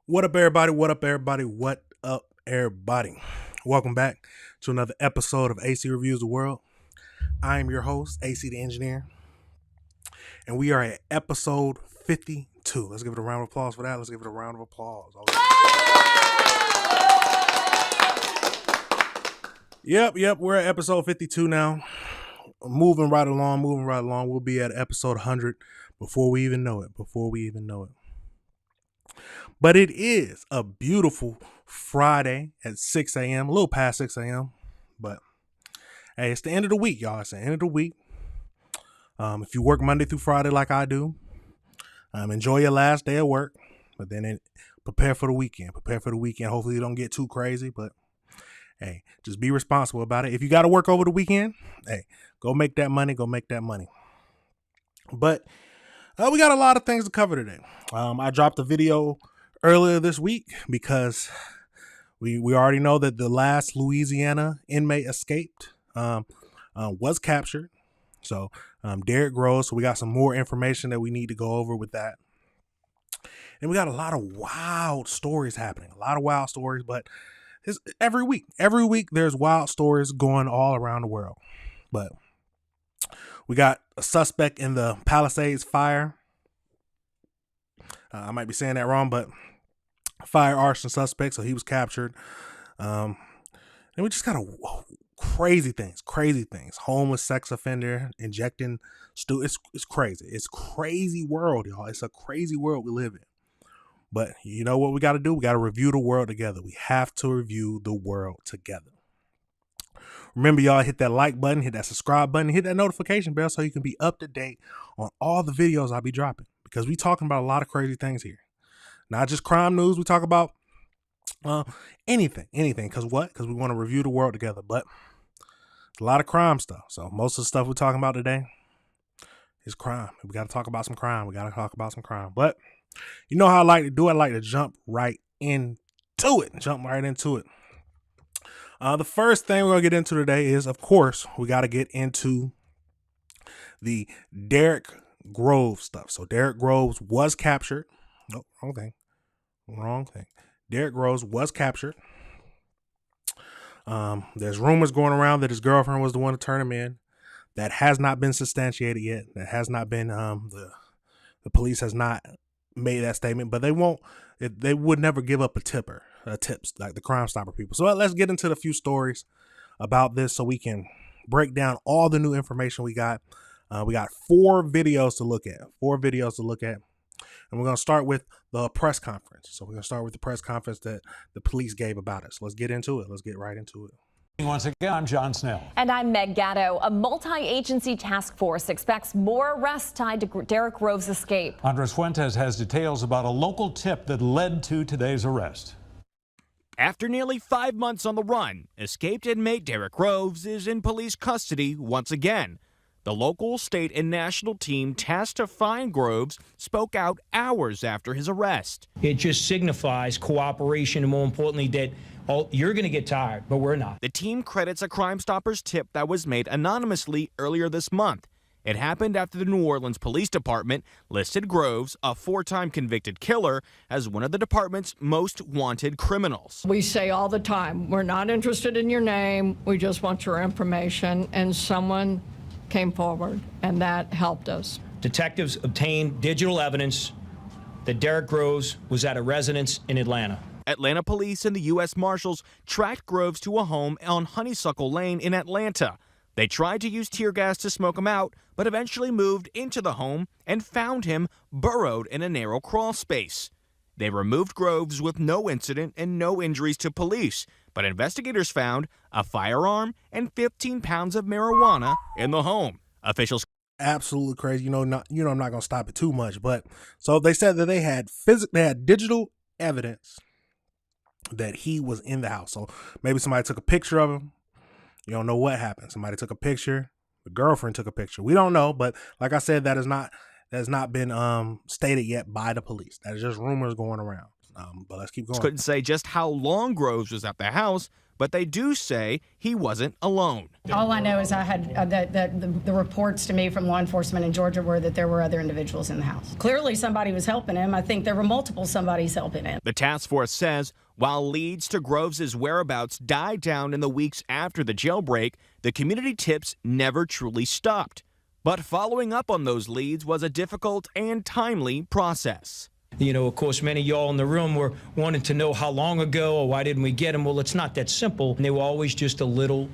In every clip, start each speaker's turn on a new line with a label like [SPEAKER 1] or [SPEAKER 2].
[SPEAKER 1] What up, everybody? What up, everybody? What up, everybody? Welcome back to another episode of AC Reviews the World. I am your host, AC the Engineer, and we are at episode 52. Let's give it a round of applause for that. Let's give it a round of applause. Yep. We're at episode 52 now. Moving right along. We'll be at episode 100 before we even know it. But it is a beautiful Friday at 6 a.m., a little past 6 a.m. But hey, it's the end of the week, y'all. It's the end of the week. If you work Monday through Friday like I do, enjoy your last day of work. But then prepare for the weekend. Hopefully you don't get too crazy. But hey, just be responsible about it. If you got to work over the weekend, hey, go make that money. But we got a lot of things to cover today. I dropped a video earlier this week because we already know that the last Louisiana inmate escaped, was captured. So Derrick Groves. So we got some more information that we need to go over with that. And we got a lot of wild stories happening. But it's every week there's wild stories going all around the world. But we got a suspect in the Palisades fire. I might be saying that wrong, but fire arson suspect. So he was captured. And we just got crazy things. Homeless sex offender injecting It's crazy. It's crazy world, y'all. It's a crazy world we live in. But you know what we got to do? We got to review the world together. We have to review the world together. Remember, y'all, hit that like button, hit that subscribe button, hit that notification bell so you can be up to date on all the videos I'll be dropping. Because we talking about a lot of crazy things here. Not just crime news. We talk about anything. Because what? Because we want to review the world together. But a lot of crime stuff. So most of the stuff we're talking about today is crime. We got to talk about some crime. But you know how I like to do it. I like to jump right into it. The first thing we're going to get into today is, of course, we got to get into the Derrick Groves stuff. So Derrick Groves was captured. No, wrong thing. Derrick Groves was captured. There's rumors going around that his girlfriend was the one to turn him in. That has not been substantiated yet. That has not been, the police has not made that statement, but they would never give up tips like the Crime Stopper people. So let's get into the few stories about this so we can break down all the new information we got. We got four videos to look at, and we're going to start with the press conference. So we're going to start with the press conference that the police gave about it. So let's get into it. Let's get right into it.
[SPEAKER 2] Once again, I'm John Snell.
[SPEAKER 3] And I'm Meg Gatto. A multi-agency task force expects more arrests tied to Derrick Groves' escape.
[SPEAKER 2] Andres Fuentes has details about a local tip that led to today's arrest.
[SPEAKER 4] After nearly 5 months on the run, escaped inmate Derrick Groves is in police custody once again. The local, state, and national team tasked to find Groves spoke out hours after his arrest.
[SPEAKER 5] It just signifies cooperation and, more importantly, that you're going to get tired, but we're not.
[SPEAKER 4] The team credits a Crime Stoppers tip that was made anonymously earlier this month. It happened after the New Orleans Police Department listed Groves, a 4-time convicted killer, as one of the department's most wanted criminals.
[SPEAKER 6] We say all the time, we're not interested in your name, we just want your information, and someone came forward, and that helped us.
[SPEAKER 5] Detectives obtained digital evidence that Derrick Groves was at a residence in Atlanta.
[SPEAKER 4] Atlanta police and the U.S. Marshals tracked Groves to a home on Honeysuckle Lane in Atlanta. They tried to use tear gas to smoke him out, but eventually moved into the home and found him burrowed in a narrow crawl space. They removed Groves with no incident and no injuries to police, but investigators found a firearm and 15 pounds of marijuana in the home. Officials
[SPEAKER 1] absolutely crazy. I'm not going to stop it too much, but so they said that they had digital evidence that he was in the house. So maybe somebody took a picture of him. You don't know what happened. Somebody took a picture. The girlfriend took a picture. We don't know, but like I said, that has not been stated yet by the police. That is just rumors going around. But let's keep going.
[SPEAKER 4] Couldn't say just how long Groves was at the house, but they do say he wasn't alone.
[SPEAKER 7] All I know is I had the reports to me from law enforcement in Georgia were that there were other individuals in the house. Clearly somebody was helping him. I think there were multiple somebodies helping him.
[SPEAKER 4] The task force says while leads to Groves' whereabouts died down in the weeks after the jailbreak, the community tips never truly stopped. But following up on those leads was a difficult and timely process.
[SPEAKER 5] You know, of course, many of y'all in the room were wanting to know how long ago or why didn't we get them. Well, it's not that simple. And they were always just a little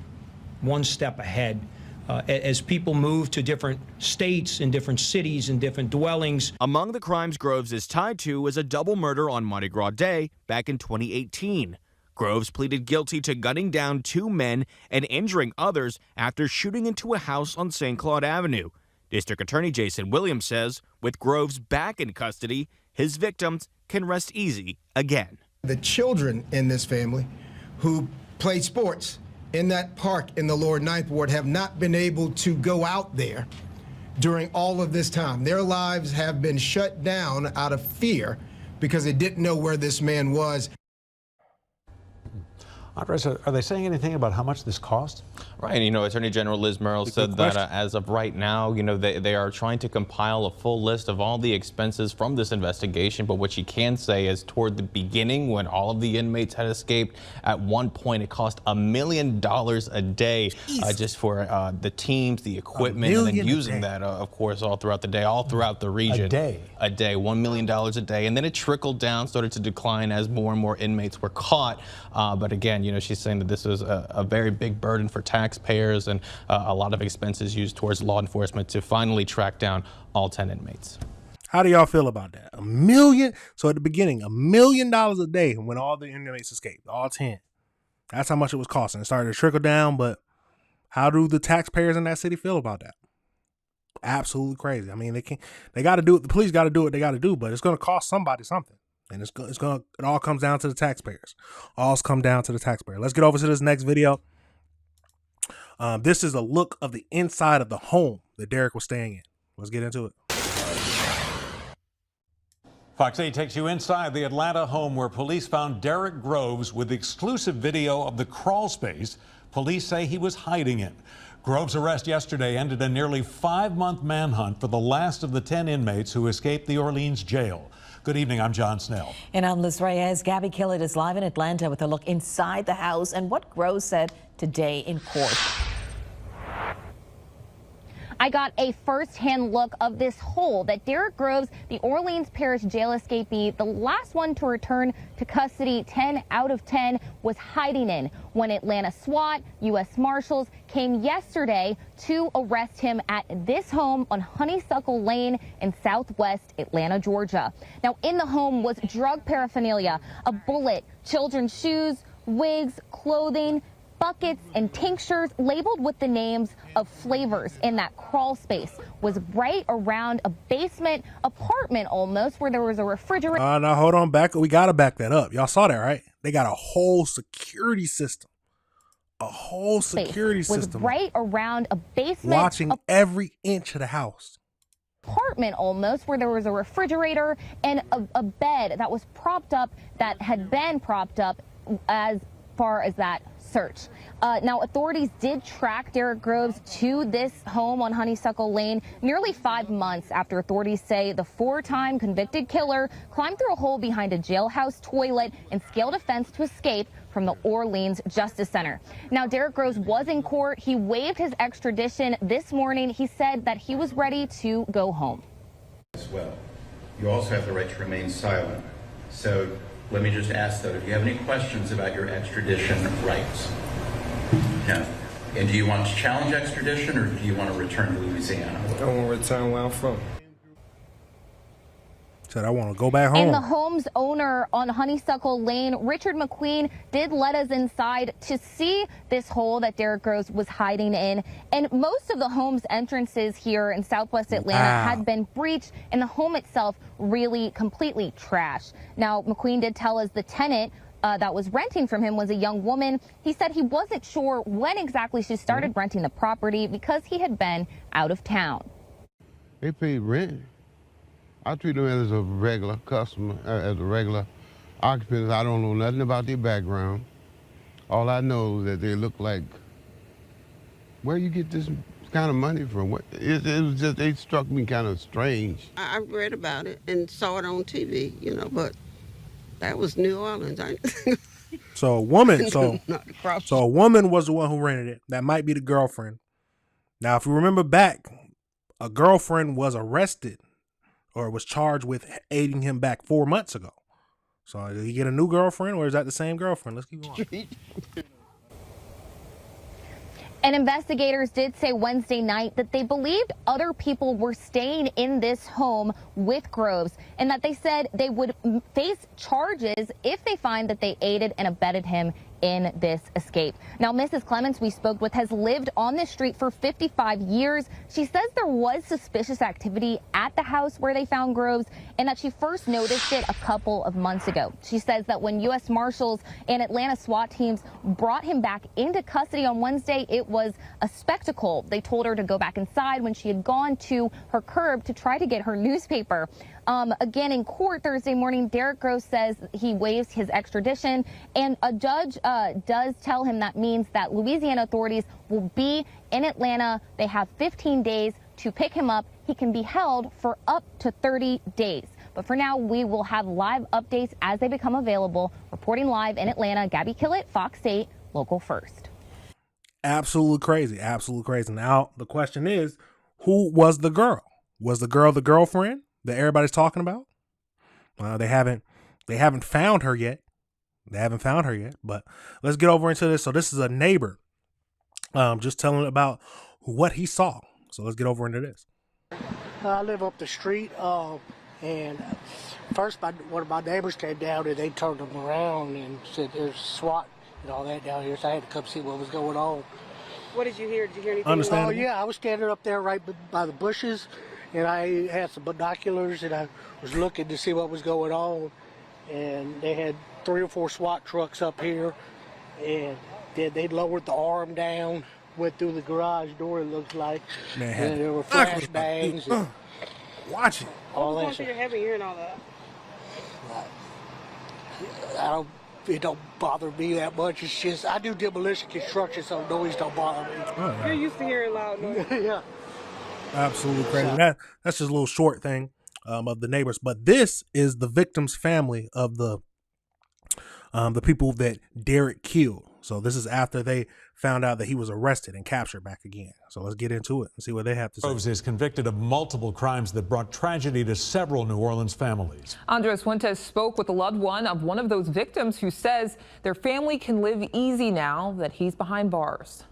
[SPEAKER 5] one step ahead. As people move to different states and different cities and different dwellings.
[SPEAKER 4] Among the crimes Groves is tied to was a double murder on Mardi Gras Day back in 2018. Groves pleaded guilty to gunning down 2 men and injuring others after shooting into a house on St. Claude Avenue. District Attorney Jason Williams says with Groves back in custody, his victims can rest easy again.
[SPEAKER 8] The children in this family who play sports in that park in the Lower Ninth Ward have not been able to go out there during all of this time. Their lives have been shut down out of fear because they didn't know where this man was.
[SPEAKER 2] Andres, are they saying anything about how much this cost?
[SPEAKER 9] Right, you know, Attorney General Liz Murrow said that as of right now, you know, they are trying to compile a full list of all the expenses from this investigation. But what she can say is toward the beginning, when all of the inmates had escaped, at one point it cost $1 million a day just for the teams, the equipment, and then using that, of course, all throughout the day, all throughout the region. A day, $1 million a day. And then it trickled down, started to decline as more and more inmates were caught. But again, you know, she's saying that this was a very big burden for taxpayers and a lot of expenses used towards law enforcement to finally track down all 10 inmates.
[SPEAKER 1] How do y'all feel about that? $1 million? So at the beginning, $1 million a day when all the inmates escaped, all 10. That's how much it was costing. It started to trickle down, but how do the taxpayers in that city feel about that? Absolutely crazy. I mean, they got to do it. The police got to do what they got to do, but it's going to cost somebody something. And it all comes down to the taxpayers. All's come down to the taxpayer. Let's get over to this next video. This is a look of the inside of the home that Derrick was staying in. Let's get into it.
[SPEAKER 2] Fox 8 takes you inside the Atlanta home where police found Derrick Groves with exclusive video of the crawl space police say he was hiding in. Groves' arrest yesterday ended a nearly 5-month manhunt for the last of the 10 inmates who escaped the Orleans jail. Good evening, I'm John Snell.
[SPEAKER 10] And I'm Liz Reyes. Gabby Killett is live in Atlanta with a look inside the house and what Groves said today in court.
[SPEAKER 11] I got a first-hand look of this hole that Derrick Groves, the Orleans Parish jail escapee, the last one to return to custody 10 out of 10, was hiding in when Atlanta SWAT, U.S. Marshals came yesterday to arrest him at this home on Honeysuckle Lane in southwest Atlanta, Georgia. Now, in the home was drug paraphernalia, a bullet, children's shoes, wigs, clothing, buckets and tinctures labeled with the names of flavors. In that crawl space was right around a basement apartment almost where there was a refrigerator.
[SPEAKER 1] Now hold on, we gotta back that up. Y'all saw that, right? They got a whole security system. A whole security system.
[SPEAKER 11] Was right around a basement.
[SPEAKER 1] Watching every inch of the house.
[SPEAKER 11] Apartment almost where there was a refrigerator and a bed that was propped up, that had been propped up as far as that search. Now, authorities did track Derrick Groves to this home on Honeysuckle Lane nearly 5 months after authorities say the 4-time convicted killer climbed through a hole behind a jailhouse toilet and scaled a fence to escape from the Orleans Justice Center. Now, Derrick Groves was in court. He waived his extradition this morning. He said that he was ready to go home.
[SPEAKER 12] As well, you also have the right to remain silent. So let me just ask, though, if you have any questions about your extradition rights? No. And do you want to challenge extradition, or do you want to return to Louisiana?
[SPEAKER 8] I want to return where I'm from.
[SPEAKER 1] Said I want to go back home.
[SPEAKER 11] And the home's owner on Honeysuckle Lane, Richard McQueen, did let us inside to see this hole that Derrick Groves was hiding in. And most of the home's entrances here in southwest Atlanta had been breached, and the home itself really completely trashed. Now, McQueen did tell us the tenant that was renting from him was a young woman. He said he wasn't sure when exactly she started renting the property because he had been out of town.
[SPEAKER 13] They paid rent. I treat them as a regular customer, as a regular occupant. I don't know nothing about their background. All I know is that they look like, where you get this kind of money from? It was just, they struck me kind of strange.
[SPEAKER 14] I read about it and saw it on TV, but that was New Orleans.
[SPEAKER 1] So a woman, so a woman was the one who rented it. That might be the girlfriend. Now, if you remember back, a girlfriend was arrested or was charged with aiding him back 4 months ago. So did he get a new girlfriend, or is that the same girlfriend? Let's keep going.
[SPEAKER 11] And investigators did say Wednesday night that they believed other people were staying in this home with Groves, and that they said they would face charges if they find that they aided and abetted him in this escape. Now, Mrs. Clements, we spoke with, has lived on this street for 55 years. She says there was suspicious activity at the house where they found Groves, and that she first noticed it a couple of months ago. She says that when U.S. Marshals and Atlanta SWAT teams brought him back into custody on Wednesday, it was a spectacle. They told her to go back inside when she had gone to her curb to try to get her newspaper. Again, in court Thursday morning, Derrick Groves says he waives his extradition, and a judge does tell him that means that Louisiana authorities will be in Atlanta. They have 15 days to pick him up. He can be held for up to 30 days. But for now, we will have live updates as they become available. Reporting live in Atlanta, Gabby Killett, Fox 8, Local First.
[SPEAKER 1] Absolutely crazy. Absolutely crazy. Now, the question is, who was the girl? Was the girl the girlfriend that everybody's talking about? They haven't found her yet. But let's get over into this. So this is a neighbor just telling about what he saw. So let's get over into this.
[SPEAKER 15] I live up the street, and first one of my neighbors came down and they turned them around and said there's SWAT and all that down here, so I had to come see what was going on.
[SPEAKER 16] What did you hear? Did you hear anything?
[SPEAKER 1] Understandable.
[SPEAKER 15] Oh yeah, I was standing up there right by the bushes, and I had some binoculars and I was looking to see what was going on, and they had 3 or 4 SWAT trucks up here, and then they lowered the arm down, went through the garage door, it looks like, and there were flashbangs.
[SPEAKER 1] Watch it.
[SPEAKER 16] All that shit. You're heavy hearing all that.
[SPEAKER 15] It don't bother me that much. It's just I do demolition construction, so noise don't bother me.
[SPEAKER 1] Oh, yeah.
[SPEAKER 16] You're used to hearing loud noise.
[SPEAKER 15] Yeah.
[SPEAKER 1] Absolutely crazy. That's just a little short thing of the neighbors. But this is the victim's family of the people that Derrick killed. So this is after they found out that he was arrested and captured back again. So let's get into it and see what they have to say.
[SPEAKER 2] Groves is convicted of multiple crimes that brought tragedy to several New Orleans families.
[SPEAKER 17] Andres Fuentes spoke with a loved one of one of those victims who says their family can live easy now that he's behind bars.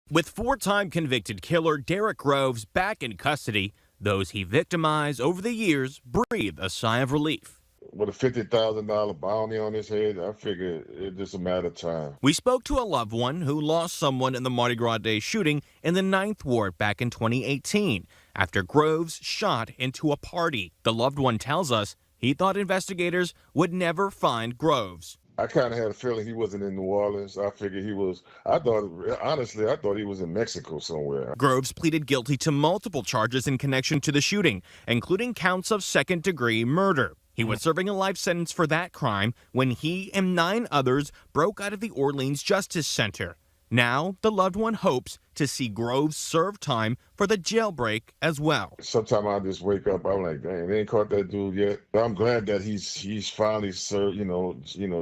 [SPEAKER 4] With 4-time convicted killer Derrick Groves back in custody, those he victimized over the years breathe a sigh of relief.
[SPEAKER 18] With a $50,000 bounty on his head, I figured it's just a matter of time.
[SPEAKER 4] We spoke to a loved one who lost someone in the Mardi Gras Day shooting in the 9th Ward back in 2018 after Groves shot into a party. The loved one tells us he thought investigators would never find Groves.
[SPEAKER 18] I kind of had a feeling he wasn't in New Orleans. I figured he was, I thought he was in Mexico somewhere.
[SPEAKER 4] Groves pleaded guilty to multiple charges in connection to the shooting, including counts of second-degree murder. He was serving a life sentence for that crime when he and 9 others broke out of the Orleans Justice Center. Now, the loved one hopes to see Groves serve time for the jailbreak as well.
[SPEAKER 18] Sometimes I just wake up, I'm like, dang, they ain't caught that dude yet. But I'm glad that he's finally served,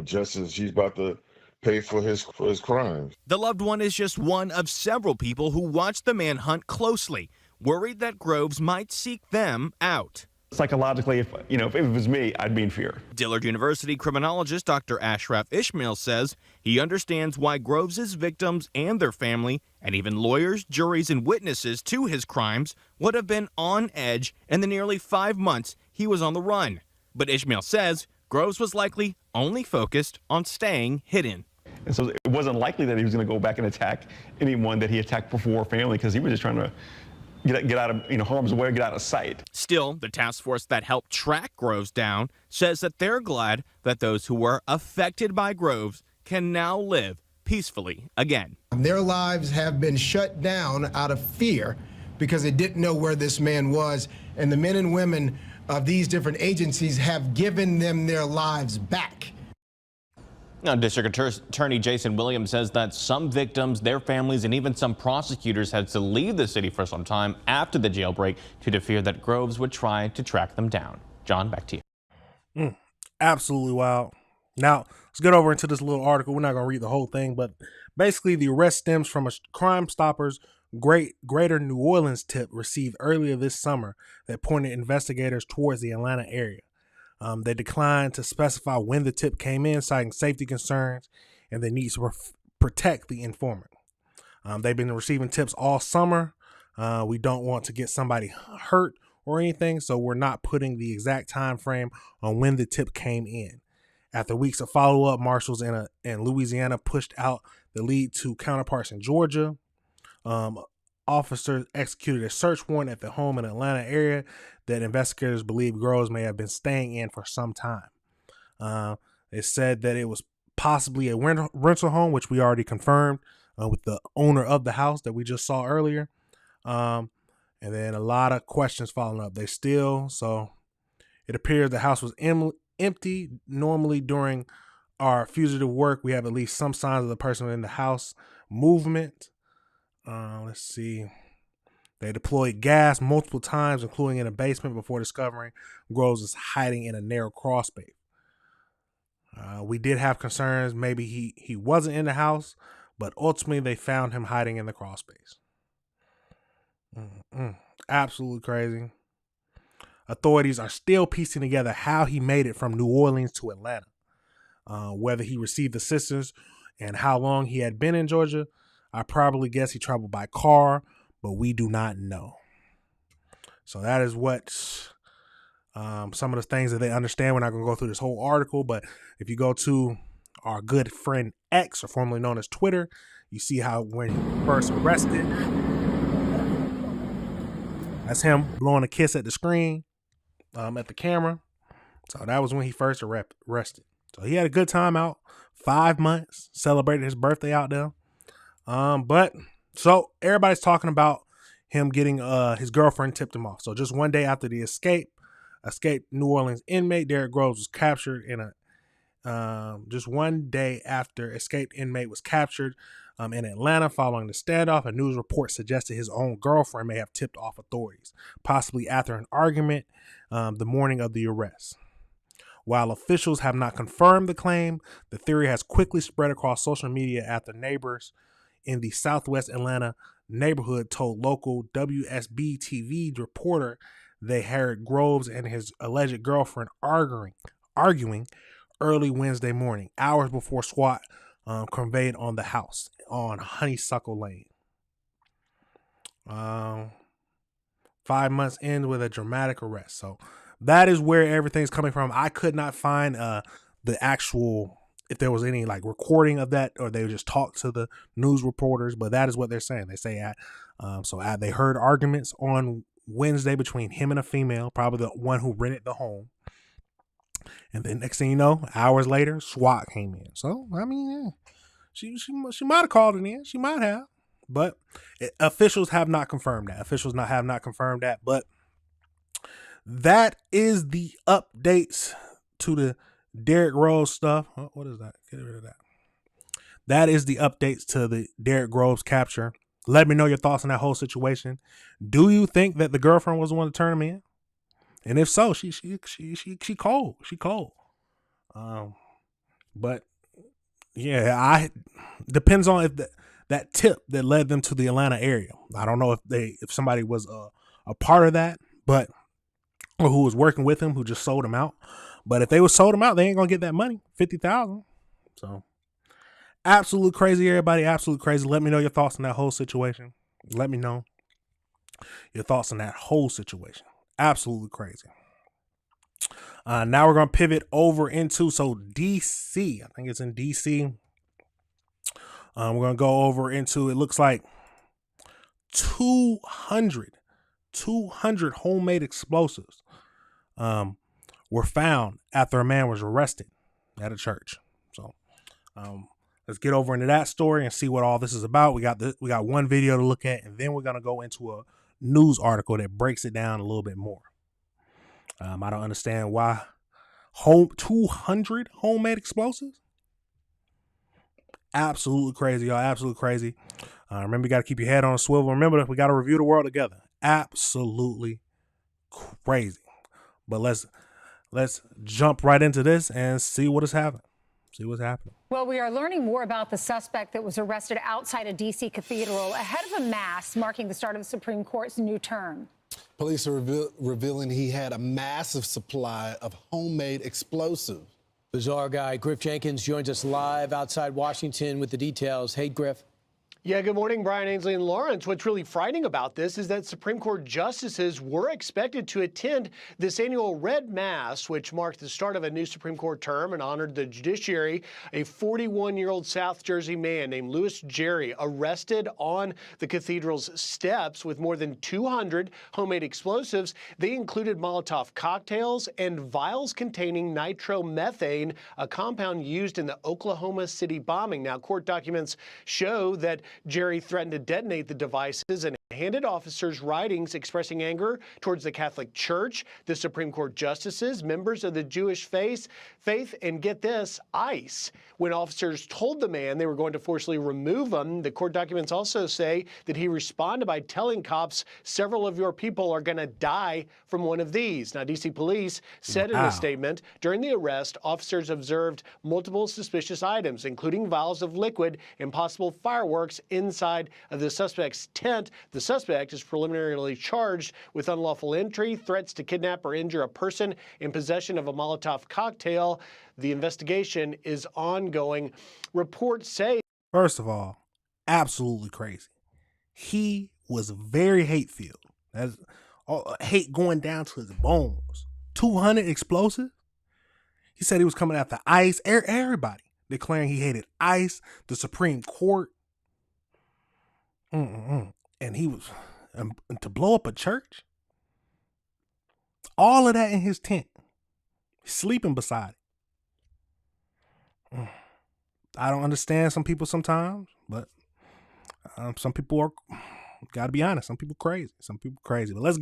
[SPEAKER 18] justice. He's about to pay for his crimes.
[SPEAKER 4] The loved one is just one of several people who watched the manhunt closely, worried that Groves might seek them out.
[SPEAKER 19] Psychologically, if it was me, I'd be in fear.
[SPEAKER 4] Dillard University criminologist Dr. Ashraf Ishmael says he understands why Groves' victims and their family, and even lawyers, juries, and witnesses to his crimes would have been on edge in the nearly 5 months he was on the run. But Ishmael says Groves was likely only focused on staying hidden.
[SPEAKER 19] And so it wasn't likely that he was going to go back and attack anyone that he attacked before, family, because he was just trying to get out of harm's way, get out of sight.
[SPEAKER 4] Still, the task force that helped track Groves down says that they're glad that those who were affected by Groves can now live peacefully again.
[SPEAKER 8] Their lives have been shut down out of fear because they didn't know where this man was, and the men and women of these different agencies have given them their lives back.
[SPEAKER 9] Now, District Attorney Jason Williams says that some victims, their families, and even some prosecutors had to leave the city for some time after the jailbreak due to fear that Groves would try to track them down. John, back to you.
[SPEAKER 1] Absolutely wild. Now, let's get over into this little article. We're not going to read the whole thing, but basically the arrest stems from a Crime Stoppers Greater New Orleans tip received earlier this summer that pointed investigators towards the Atlanta area. They declined to specify when the tip came in, citing safety concerns and the need to protect the informant. They've been receiving tips all summer. We don't want to get somebody hurt or anything, so we're not putting the exact time frame on when the tip came in. After weeks of follow-up, marshals in Louisiana pushed out the lead to counterparts in Georgia. Officers executed a search warrant at the home in the Atlanta area that investigators believe Groves may have been staying in for some time. It said that it was possibly a rental home, which we already confirmed with the owner of the house that we just saw earlier. And then a lot of questions following up. So it appears the house was empty. Normally during our fugitive work, we have at least some signs of the person in the house movement. Let's see. They deployed gas multiple times, including in a basement, before discovering Groves is hiding in a narrow crawl space. We did have concerns maybe he wasn't in the house, but ultimately they found him hiding in the crawl space. Absolutely crazy. Authorities are still piecing together how he made it from New Orleans to Atlanta. Whether he received assistance and how long he had been in Georgia, I probably guess he traveled by car, but we do not know. So that is what some of the things that they understand. We're not going to go through this whole article, but if you go to our good friend X, or formerly known as Twitter, you see how when he first arrested, that's him blowing a kiss at the screen, at the camera. So that was when he first arrested. So he had a good time out, 5 months, celebrated his birthday out there. But so everybody's talking about him getting his girlfriend tipped him off. So just one day after the escaped New Orleans inmate Derrick Groves was captured just one day after escaped inmate was captured in Atlanta following the standoff, a news report suggested his own girlfriend may have tipped off authorities, possibly after an argument the morning of the arrest. While officials have not confirmed the claim, the theory has quickly spread across social media after neighbors in the Southwest Atlanta neighborhood told local WSB TV reporter they heard Groves and his alleged girlfriend arguing early Wednesday morning, hours before SWAT conveyed on the house on Honeysuckle Lane. 5 months in with a dramatic arrest. So that is where everything's coming from. I could not find the actual, if there was any like recording of that, or they just talked to the news reporters, but that is what they're saying. They say they heard arguments on Wednesday between him and a female, probably the one who rented the home. And then next thing you know, hours later, SWAT came in. So, I mean, yeah, she might have called it in. She might have. But officials have not confirmed that. But that is the updates to the Derrick Groves stuff. Oh, what is that? Get rid of that. That is the updates to the Derrick Groves capture. Let me know your thoughts on that whole situation. Do you think that the girlfriend was the one to turn him in? And if so, she cold. She cold. But yeah, depends on if that tip that led them to the Atlanta area. I don't know if somebody was a part of that, or who was working with him, who just sold him out. But if they was sold him out, they ain't gonna get that money, $50,000. So absolute crazy, everybody. Absolute crazy. Let me know your thoughts on that whole situation. Let me know your thoughts on that whole situation. Absolutely crazy. Now we're going to pivot over into DC. I think it's in DC. We're going to go over into, it looks like 200 homemade explosives were found after a man was arrested at a church. So let's get over into that story and see what all this is about. We got one video to look at, and then we're going to go into a news article that breaks it down a little bit more. I don't understand why 200 homemade explosives. Absolutely crazy, y'all. Absolutely crazy. Remember, you got to keep your head on a swivel. Remember, we got to review the world together. Absolutely crazy. But let's jump right into this and see what is happening. See what's happening.
[SPEAKER 20] Well, we are learning more about the suspect that was arrested outside a D.C. cathedral ahead of a mass marking the start of the Supreme Court's new term.
[SPEAKER 21] Police are revealing he had a massive supply of homemade explosives.
[SPEAKER 22] Bizarre guy Griff Jenkins joins us live outside Washington with the details. Hey, Griff.
[SPEAKER 23] Yeah, good morning, Brian, Ainsley, and Lawrence. What's really frightening about this is that Supreme Court justices were expected to attend this annual Red Mass, which marked the start of a new Supreme Court term and honored the judiciary. A 41-year-old South Jersey man named Louis Jerry arrested on the cathedral's steps with more than 200 homemade explosives. They included Molotov cocktails and vials containing nitromethane, a compound used in the Oklahoma City bombing. Now, court documents show that Jerry threatened to detonate the devices and handed officers writings expressing anger towards the Catholic Church, the Supreme Court justices, members of the Jewish faith, and get this, ICE. When officers told the man they were going to forcibly remove him, the court documents also say that he responded by telling cops, several of your people are going to die from one of these. Now, D.C. police said in a statement, during the arrest, officers observed multiple suspicious items, including vials of liquid and possible fireworks inside of the suspect's tent. The suspect is preliminarily charged with unlawful entry, threats to kidnap or injure a person, in possession of a Molotov cocktail. The investigation is ongoing. Reports say,
[SPEAKER 1] first of all, absolutely crazy. He was very hate-filled. That's hate going down to his bones. 200 explosives. He said he was coming after ICE. Everybody declaring he hated ICE, the Supreme Court. And he was to blow up a church. All of that in his tent. Sleeping beside it. I don't understand some people sometimes, but some people are, gotta be honest, some people crazy. But let's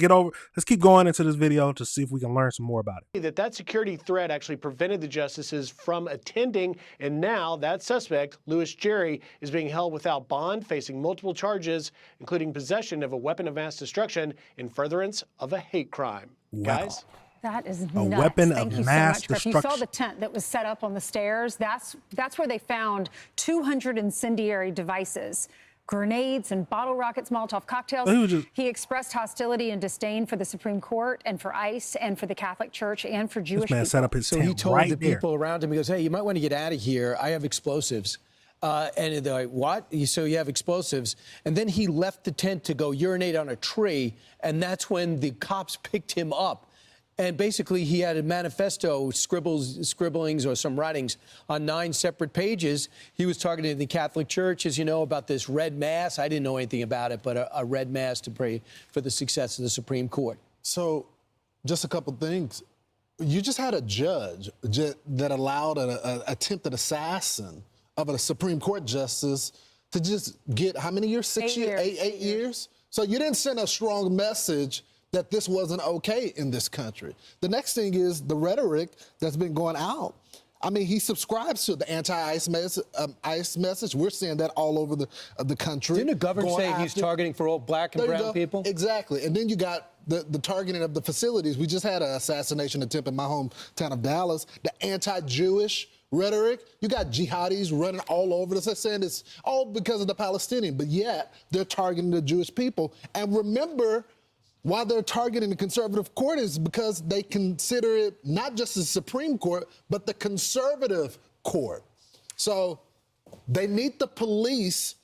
[SPEAKER 1] keep going into this video to see if we can learn some more about it.
[SPEAKER 23] That security threat actually prevented the justices from attending, and now that suspect, Louis Jerry, is being held without bond, facing multiple charges, including possession of a weapon of mass destruction in furtherance of a hate crime.
[SPEAKER 1] Wow.
[SPEAKER 23] Guys?
[SPEAKER 20] That is nuts.
[SPEAKER 1] A weapon
[SPEAKER 20] Thank
[SPEAKER 1] of
[SPEAKER 20] you
[SPEAKER 1] mass
[SPEAKER 20] so much, Griff. You
[SPEAKER 1] destruction.
[SPEAKER 20] saw the tent that was set up on the stairs. That's where they found 200 incendiary devices. Grenades and bottle rockets, Molotov cocktails. He expressed hostility and disdain for the Supreme Court and for ICE and for the Catholic Church and for Jewish people.
[SPEAKER 1] Set up his tent
[SPEAKER 22] he told
[SPEAKER 1] right
[SPEAKER 22] the
[SPEAKER 1] there.
[SPEAKER 22] people around him, he goes, hey, you might want to get out of here. I have explosives. And they're like, what? So you have explosives? And then he left the tent to go urinate on a tree, and that's when the cops picked him up. And basically, he had a manifesto, scribblings or some writings on 9 separate pages. He was targeting the Catholic Church, as you know, about this Red Mass. I didn't know anything about it, but a Red Mass to pray for the success of the Supreme Court.
[SPEAKER 21] So, just a couple things. You just had a judge that allowed an attempted assassin of a Supreme Court justice to just get how many years? 6 years? 8 years? So you didn't send a strong message that this wasn't okay in this country. The next thing is the rhetoric that's been going out. I mean, he subscribes to the anti-ICE message. We're seeing that all over the country.
[SPEAKER 22] Didn't the governor say he's targeting for all black and brown people?
[SPEAKER 21] Exactly. And then you got the targeting of the facilities. We just had an assassination attempt in my hometown of Dallas. The anti-Jewish rhetoric. You got jihadis running all over this. They're saying it's all because of the Palestinian, but yet they're targeting the Jewish people. And remember, why they're targeting the conservative court is because they consider it not just the Supreme Court, but the conservative court. So they need to police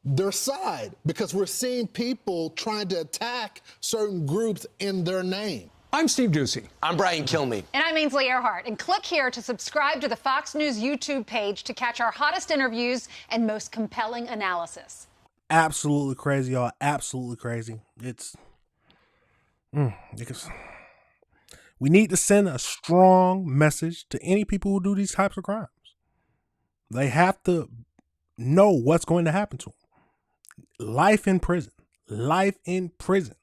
[SPEAKER 21] their side because we're seeing people trying to attack certain groups in their name.
[SPEAKER 24] I'm Steve Ducey. I'm Brian Kilmeade.
[SPEAKER 25] And I'm Ainsley Earhart. And click here to subscribe to the Fox News YouTube page to catch our hottest interviews and most compelling analysis.
[SPEAKER 1] Absolutely crazy, y'all. Absolutely crazy. We need to send a strong message to any people who do these types of crimes. They have to know what's going to happen to them. Life in prison. Life in prison.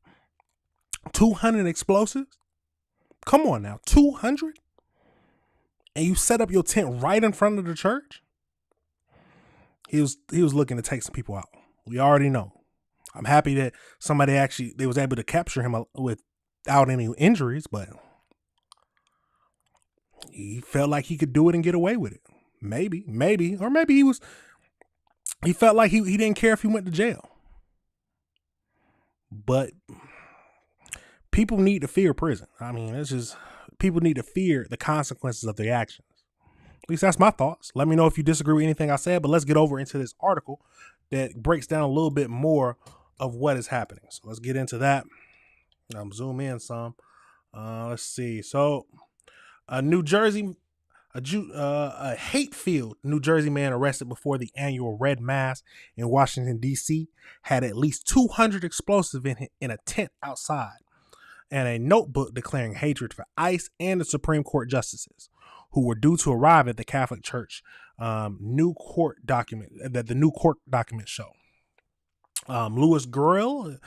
[SPEAKER 1] 200 explosives? Come on now, 200? And you set up your tent right in front of the church? He was looking to take some people out. We already know. I'm happy that they was able to capture him without any injuries, but he felt like he could do it and get away with it. Maybe, or maybe he felt like he didn't care if he went to jail. But people need to fear prison. I mean, it's just, people need to fear the consequences of their actions. At least that's my thoughts. Let me know if you disagree with anything I said, but let's get over into this article that breaks down a little bit more of what is happening. So let's get into that. Zoom in some. Let's see. So a hate-filled New Jersey man arrested before the annual Red Mass in Washington, D.C. had at least 200 explosives in a tent outside and a notebook declaring hatred for ICE and the Supreme Court justices who were due to arrive at the Catholic Church new court documents show. Louis Gurriel,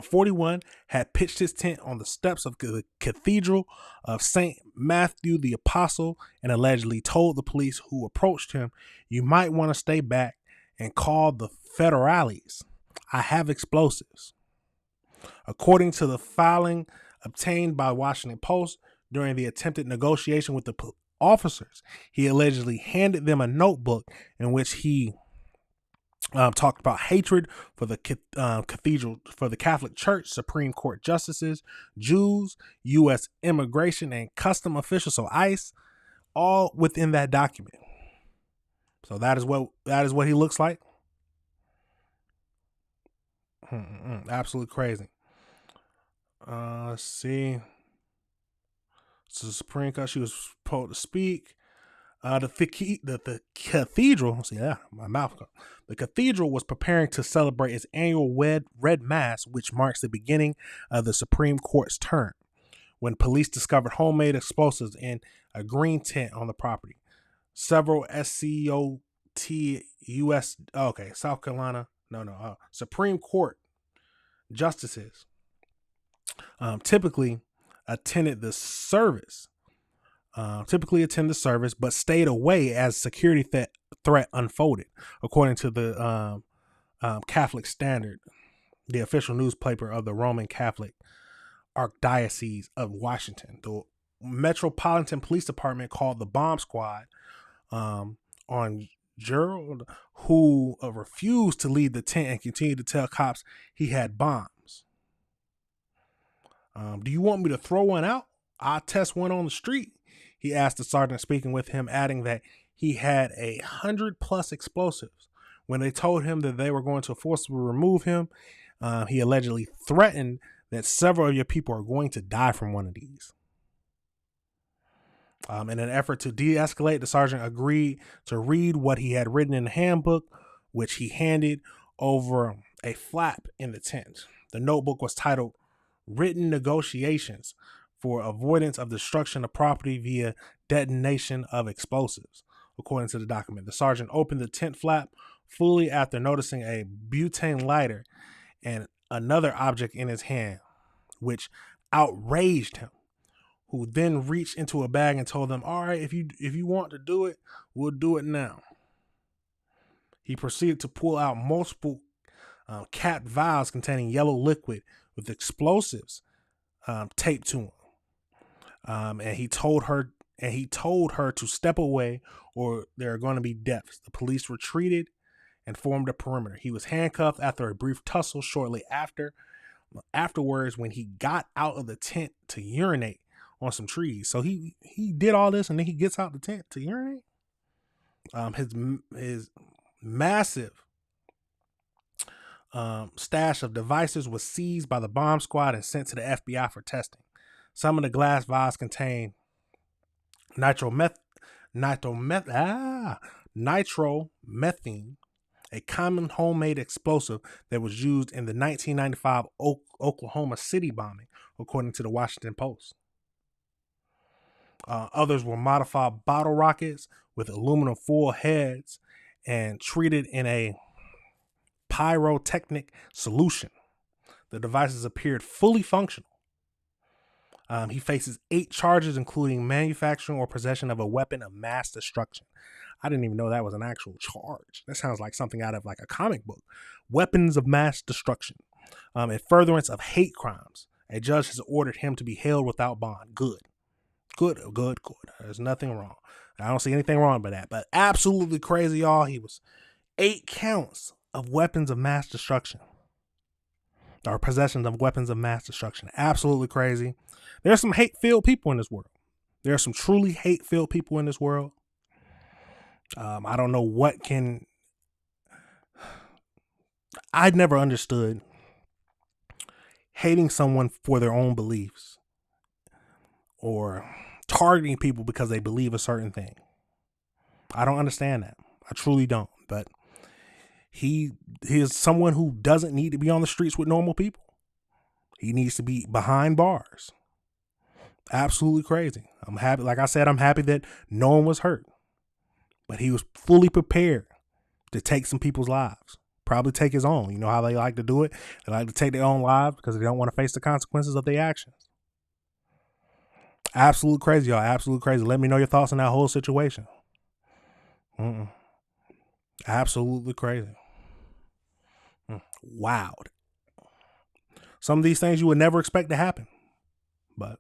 [SPEAKER 1] 41, had pitched his tent on the steps of the Cathedral of St. Matthew the Apostle and allegedly told the police who approached him, "You might want to stay back and call the federales. I have explosives." According to the filing obtained by Washington Post, during the attempted negotiation with the officers, he allegedly handed them a notebook in which he talked about hatred for the cathedral, for the Catholic Church, Supreme Court justices, Jews, U.S. immigration and custom officials, so ICE, all within that document. So that is what he looks like. Absolutely crazy. Let's see. So the Supreme Court, she was supposed to speak. The cathedral, the cathedral was preparing to celebrate its annual Red Mass, which marks the beginning of the Supreme Court's term, when police discovered homemade explosives in a green tent on the property. Several South Carolina, Supreme Court justices typically attended the service. But stayed away as security threat unfolded, according to the Catholic Standard, the official newspaper of the Roman Catholic Archdiocese of Washington. The Metropolitan Police Department called the bomb squad on Gerald, who refused to leave the tent and continued to tell cops he had bombs. Do you want me to throw one out? I'll test one on the street, he asked the sergeant speaking with him, adding that he had 100+ explosives. When they told him that they were going to forcibly remove him, he allegedly threatened that several of your people are going to die from one of these. In an effort to de-escalate, the sergeant agreed to read what he had written in the handbook, which he handed over a flap in the tent. The notebook was titled "Written Negotiations for Avoidance of Destruction of Property via Detonation of Explosives." According to the document, the sergeant opened the tent flap fully after noticing a butane lighter and another object in his hand, which outraged him, who then reached into a bag and told them, "All right, if you want to do it, we'll do it now." He proceeded to pull out multiple capped vials containing yellow liquid with explosives taped to him. And he told her to step away or there are going to be deaths. The police retreated and formed a perimeter. He was handcuffed after a brief tussle shortly afterwards when he got out of the tent to urinate on some trees. So he did all this and then he gets out the tent to urinate. His massive stash of devices was seized by the bomb squad and sent to the FBI for testing. Some of the glass vials contain nitromethane, a common homemade explosive that was used in the 1995 Oklahoma City bombing, according to the Washington Post. Others were modified bottle rockets with aluminum foil heads and treated in a pyrotechnic solution. The devices appeared fully functional. He faces 8 charges, including manufacturing or possession of a weapon of mass destruction. I didn't even know that was an actual charge. That sounds like something out of like a comic book. Weapons of mass destruction. In furtherance of hate crimes, a judge has ordered him to be held without bond. Good. There's nothing wrong. I don't see anything wrong with that. But absolutely crazy, y'all. He was 8 counts of weapons of mass destruction. Or possession of weapons of mass destruction. Absolutely crazy. There are some hate-filled people in this world. There are some truly hate-filled people in this world. I don't know what can... I'd never understood hating someone for their own beliefs or targeting people because they believe a certain thing. I don't understand that. I truly don't. But he is someone who doesn't need to be on the streets with normal people. He needs to be behind bars. Absolutely crazy. I'm happy. Like I said, I'm happy that no one was hurt. But he was fully prepared to take some people's lives. Probably take his own. You know how they like to do it? They like to take their own lives because they don't want to face the consequences of their actions. Absolute crazy, y'all. Absolute crazy. Let me know your thoughts on that whole situation. Absolutely crazy. Wild. Some of these things you would never expect to happen. But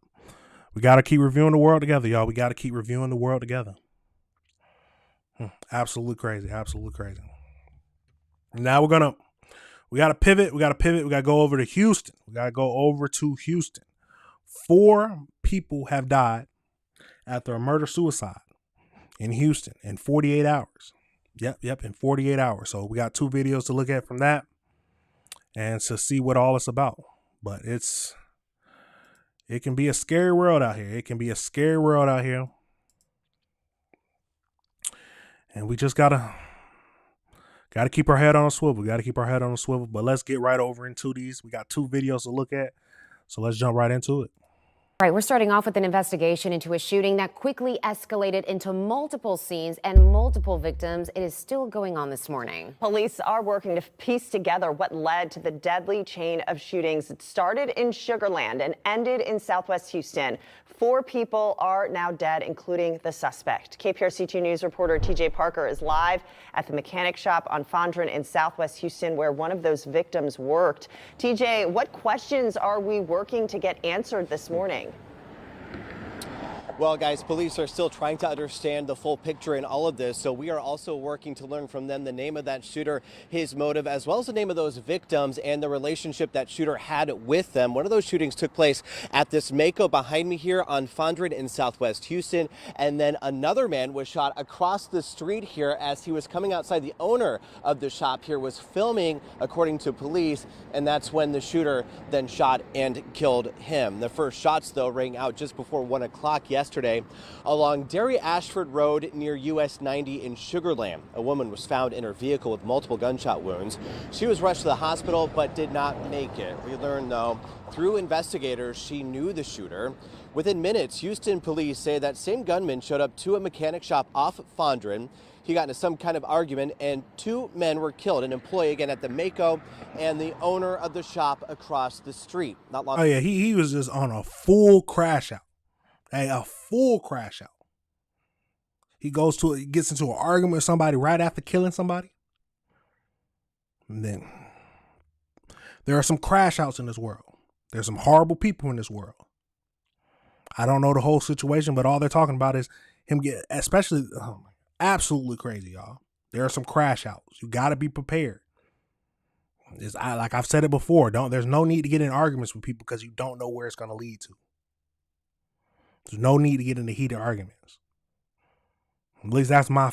[SPEAKER 1] we got to keep reviewing the world together, y'all. We got to keep reviewing the world together. Absolutely crazy. Absolutely crazy. Now we got to pivot. We got to go over to Houston. 4 people have died after a murder-suicide in Houston in 48 hours. Yep, in 48 hours. So we got 2 videos to look at from that and to see what all it's about. But it can be a scary world out here. And we just gotta keep our head on a swivel. But let's get right over into these. We got 2 videos to look at. So let's jump right into it.
[SPEAKER 3] All right, we're starting off with an investigation into a shooting that quickly escalated into multiple scenes and multiple victims. It is still going on this morning.
[SPEAKER 5] Police are working to piece together what led to the deadly chain of shootings. It started in Sugar Land and ended in Southwest Houston. 4 people are now dead, including the suspect. KPRC2 News reporter TJ Parker is live at the mechanic shop on Fondren in Southwest Houston, where one of those victims worked. TJ, what questions are we working to get answered this morning?
[SPEAKER 6] Well, guys, police are still trying to understand the full picture in all of this, so we are also working to learn from them the name of that shooter, his motive, as well as the name of those victims and the relationship that shooter had with them. One of those shootings took place at this Mako behind me here on Fondren in Southwest Houston, and then another man was shot across the street here as he was coming outside. The owner of the shop here was filming, according to police, and that's when the shooter then shot and killed him. The first shots, though, rang out just before 1 o'clock yesterday along Derrick Ashford Road near US 90 in Sugar Land. A woman was found in her vehicle with multiple gunshot wounds. She was rushed to the hospital but did not make it. We learned, though, through investigators, she knew the shooter. Within minutes, Houston police say that same gunman showed up to a mechanic shop off Fondren. He got into some kind of argument and 2 men were killed, an employee again at the Mako and the owner of the shop across the street. Not long.
[SPEAKER 1] Oh yeah, he was just on a full crash out. A full crash out. He gets into an argument with somebody right after killing somebody. And then there are some crash outs in this world. There's some horrible people in this world. I don't know the whole situation, but all they're talking about is him absolutely crazy, y'all. There are some crash outs. You got to be prepared. Like I've said it before, there's no need to get in arguments with people because you don't know where it's going to lead to. There's no need to get into heated arguments. At least that's my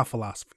[SPEAKER 1] philosophy.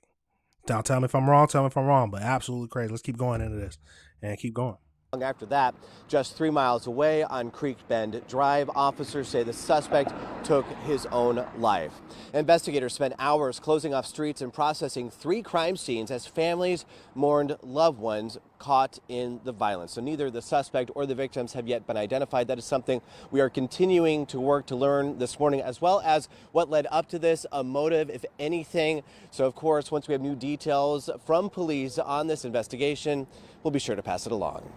[SPEAKER 1] Tell me if I'm wrong, but absolutely crazy. Let's keep going into this and keep going.
[SPEAKER 6] After that, just 3 miles away on Creek Bend Drive, officers say the suspect took his own life. Investigators spent hours closing off streets and processing 3 crime scenes as families mourned loved ones caught in the violence. So neither the suspect or the victims have yet been identified. That is something we are continuing to work to learn this morning, as well as what led up to this, a motive, if anything. So, of course, once we have new details from police on this investigation, we'll be sure to pass it along.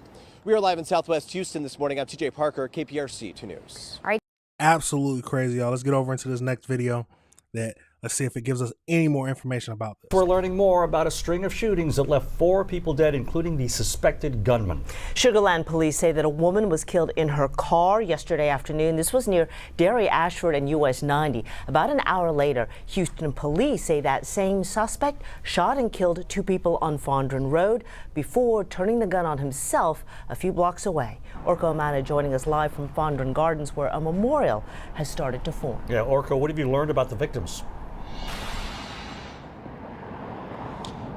[SPEAKER 6] We are live in Southwest Houston this morning. I'm TJ Parker, KPRC 2 News.
[SPEAKER 3] All right.
[SPEAKER 1] Absolutely crazy, y'all. Let's get over into this next video that Let's see if it gives us any more information about this.
[SPEAKER 7] We're learning more about a string of shootings that left 4 people dead, including the suspected gunman.
[SPEAKER 10] Sugar Land police say that a woman was killed in her car yesterday afternoon. This was near Derrick, Ashford, and US 90. About an hour later, Houston police say that same suspect shot and killed 2 people on Fondren Road before turning the gun on himself a few blocks away. Orko Amana joining us live from Fondren Gardens, where a memorial has started to form.
[SPEAKER 7] Yeah, Orko, what have you learned about the victims?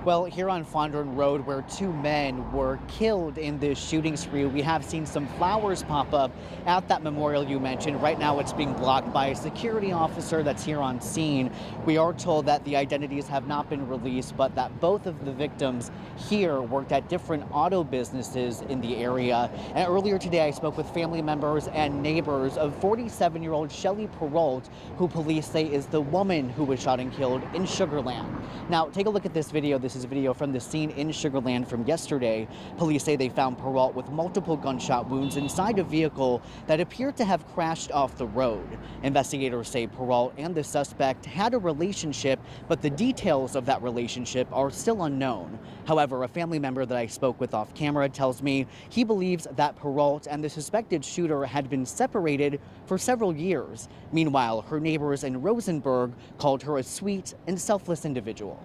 [SPEAKER 12] Well, here on Fondren Road, where 2 men were killed in this shooting spree, we have seen some flowers pop up at that memorial you mentioned. Right now, it's being blocked by a security officer that's here on scene. We are told that the identities have not been released, but that both of the victims here worked at different auto businesses in the area. And earlier today, I spoke with family members and neighbors of 47-year-old Shelly Perrault, who police say is the woman who was shot and killed in Sugar Land. Now, take a look at this video. This is a video from the scene in Sugar Land from yesterday. Police say they found Perrault with multiple gunshot wounds inside a vehicle that appeared to have crashed off the road. Investigators say Perrault and the suspect had a relationship, but the details of that relationship are still unknown. However, a family member that I spoke with off camera tells me he believes that Perrault and the suspected shooter had been separated for several years. Meanwhile, her neighbors in Rosenberg called her a sweet and selfless individual.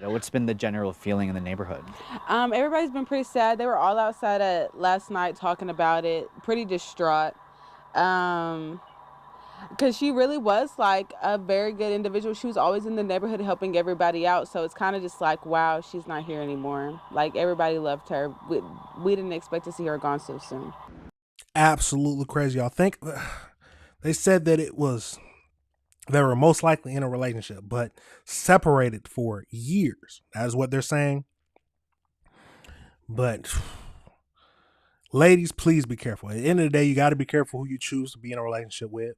[SPEAKER 12] What's been the general feeling in the neighborhood?
[SPEAKER 13] Everybody's been pretty sad. They were all outside last night talking about it, pretty distraught. Because she really was like a very good individual. She was always in the neighborhood helping everybody out. So it's kind of just like, wow, she's not here anymore. Like, everybody loved her. We didn't expect to see her gone so soon.
[SPEAKER 1] Absolutely crazy. I think they said that they were most likely in a relationship, but separated for years. That is what they're saying. But ladies, please be careful. At the end of the day, you got to be careful who you choose to be in a relationship with.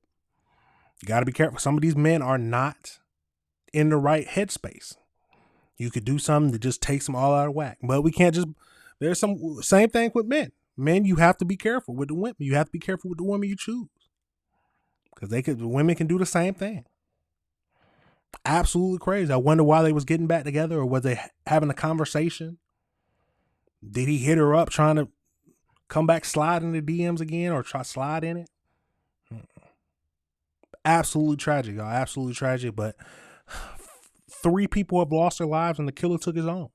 [SPEAKER 1] You got to be careful. Some of these men are not in the right headspace. You could do something that just takes them all out of whack. But we can't just, there's some, same thing with men. Men, you have to be careful with the women. You have to be careful with the women you choose. Because women can do the same thing. Absolutely crazy. I wonder why they was getting back together, or was they having a conversation? Did he hit her up trying to come back, slide in the DMs again, or try to slide in it? Absolutely tragic, y'all. Absolutely tragic. But 3 people have lost their lives, and the killer took his own.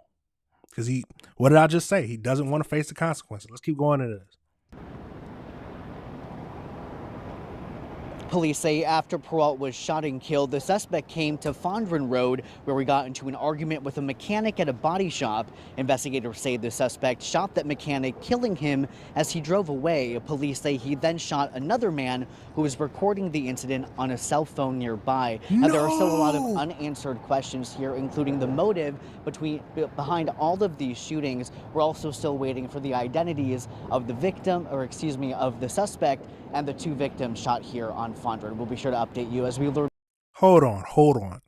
[SPEAKER 1] Because what did I just say? He doesn't want to face the consequences. Let's keep going into this.
[SPEAKER 12] Police say after Perrault was shot and killed, the suspect came to Fondren Road, where he got into an argument with a mechanic at a body shop. Investigators say the suspect shot that mechanic, killing him as he drove away. Police say he then shot another man who was recording the incident on a cell phone nearby.
[SPEAKER 1] No!
[SPEAKER 12] And there are still a lot of unanswered questions here, including the motive behind all of these shootings. We're also still waiting for the identities of of the suspect and the 2 victims shot here on Fondren. We'll be sure to update you as we learn.
[SPEAKER 1] Hold on.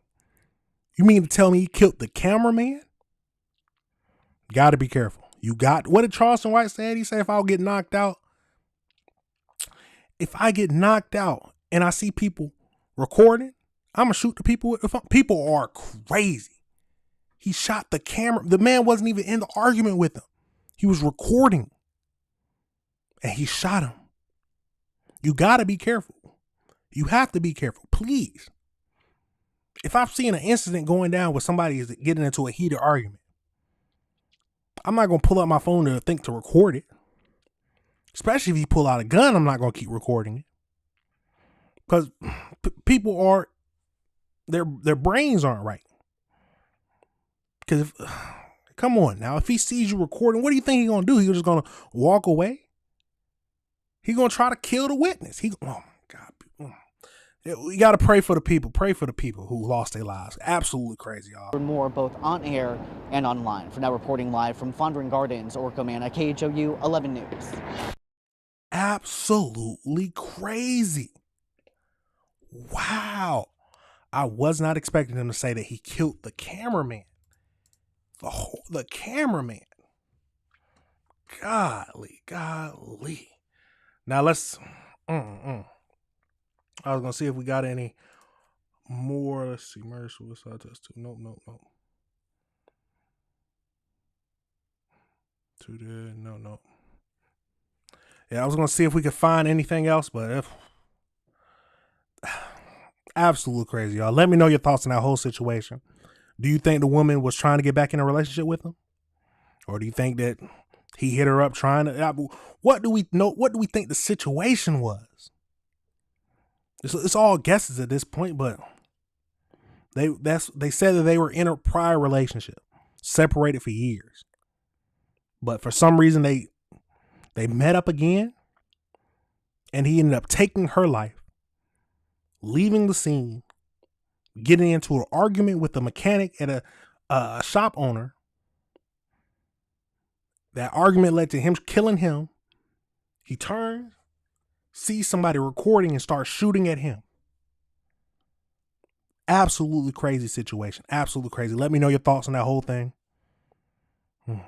[SPEAKER 1] You mean to tell me he killed the cameraman? Got to be careful. What did Charleston White say? He said, if I get knocked out and I see people recording, I'm going to shoot the people. People are crazy. He shot the camera. The man wasn't even in the argument with him. He was recording. And he shot him. You got to be careful. You have to be careful. Please. If I've seen an incident going down where somebody is getting into a heated argument, I'm not going to pull up my phone to record it. Especially if you pull out a gun, I'm not going to keep recording it. Because people are, their brains aren't right. Because come on now, if he sees you recording, what do you think he's going to do? He's just going to walk away? He's going to try to kill the witness. Oh my God. We got to pray for the people. Pray for the people who lost their lives. Absolutely crazy, y'all.
[SPEAKER 12] For more both on air and online. For now, reporting live from Fondren Gardens, Orko Amana, KHOU 11 News.
[SPEAKER 1] Absolutely crazy. Wow. I was not expecting him to say that he killed the cameraman. The cameraman. Golly. Now let's, I was going to see if we got any more let's see. Murder, suicide, test 2. Nope. Two dead. No. Yeah, I was gonna see if we could find anything else, but if absolutely crazy, y'all. Let me know your thoughts on that whole situation. Do you think the woman was trying to get back in a relationship with him, or do you think that he hit her up trying to? What do we know? What do we think the situation was? It's all guesses at this point, but they said that they were in a prior relationship, separated for years, but for some reason they met up again, and he ended up taking her life, leaving the scene, getting into an argument with the mechanic at a shop owner. That argument led to him killing him. He turns, sees somebody recording, and starts shooting at him. Absolutely crazy situation. Absolutely crazy. Let me know your thoughts on that whole thing.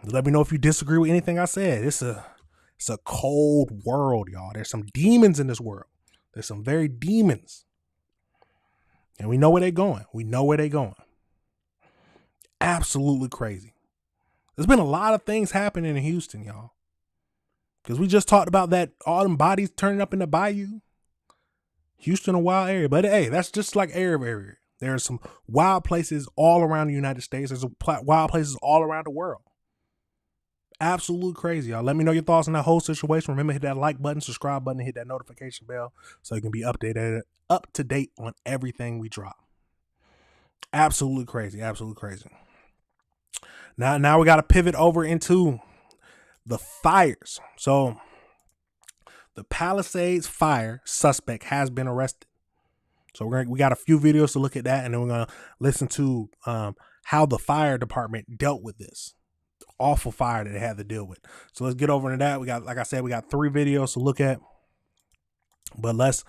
[SPEAKER 1] Let me know if you disagree with anything I said. It's a cold world, y'all. There's some demons in this world. There's some very demons. And we know where they're going. Absolutely crazy. There's been a lot of things happening in Houston, y'all. Because we just talked about that, all them bodies turning up in the bayou. Houston, a wild area. But hey, that's just like area. There are some wild places all around the United States. There's wild places all around the world. Absolute crazy, y'all. Let me know your thoughts on that whole situation. Remember, hit that like button, subscribe button, and hit that notification bell so you can be up to date on everything we drop. Absolutely crazy. Now we got to pivot over into the fires. So the Palisades fire suspect has been arrested. So we got a few videos to look at that, and then we're gonna listen to how the fire department dealt with this awful fire that they had to deal with. So let's get over into that. We got, like I said, we got 3 videos to look at, but let's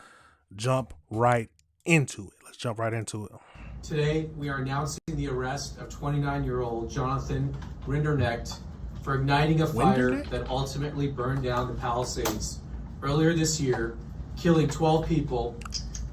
[SPEAKER 1] jump right into it.
[SPEAKER 2] Today, we are announcing the arrest of 29-year-old Jonathan Rinderknecht for igniting a fire that ultimately burned down the Palisades earlier this year, killing 12 people,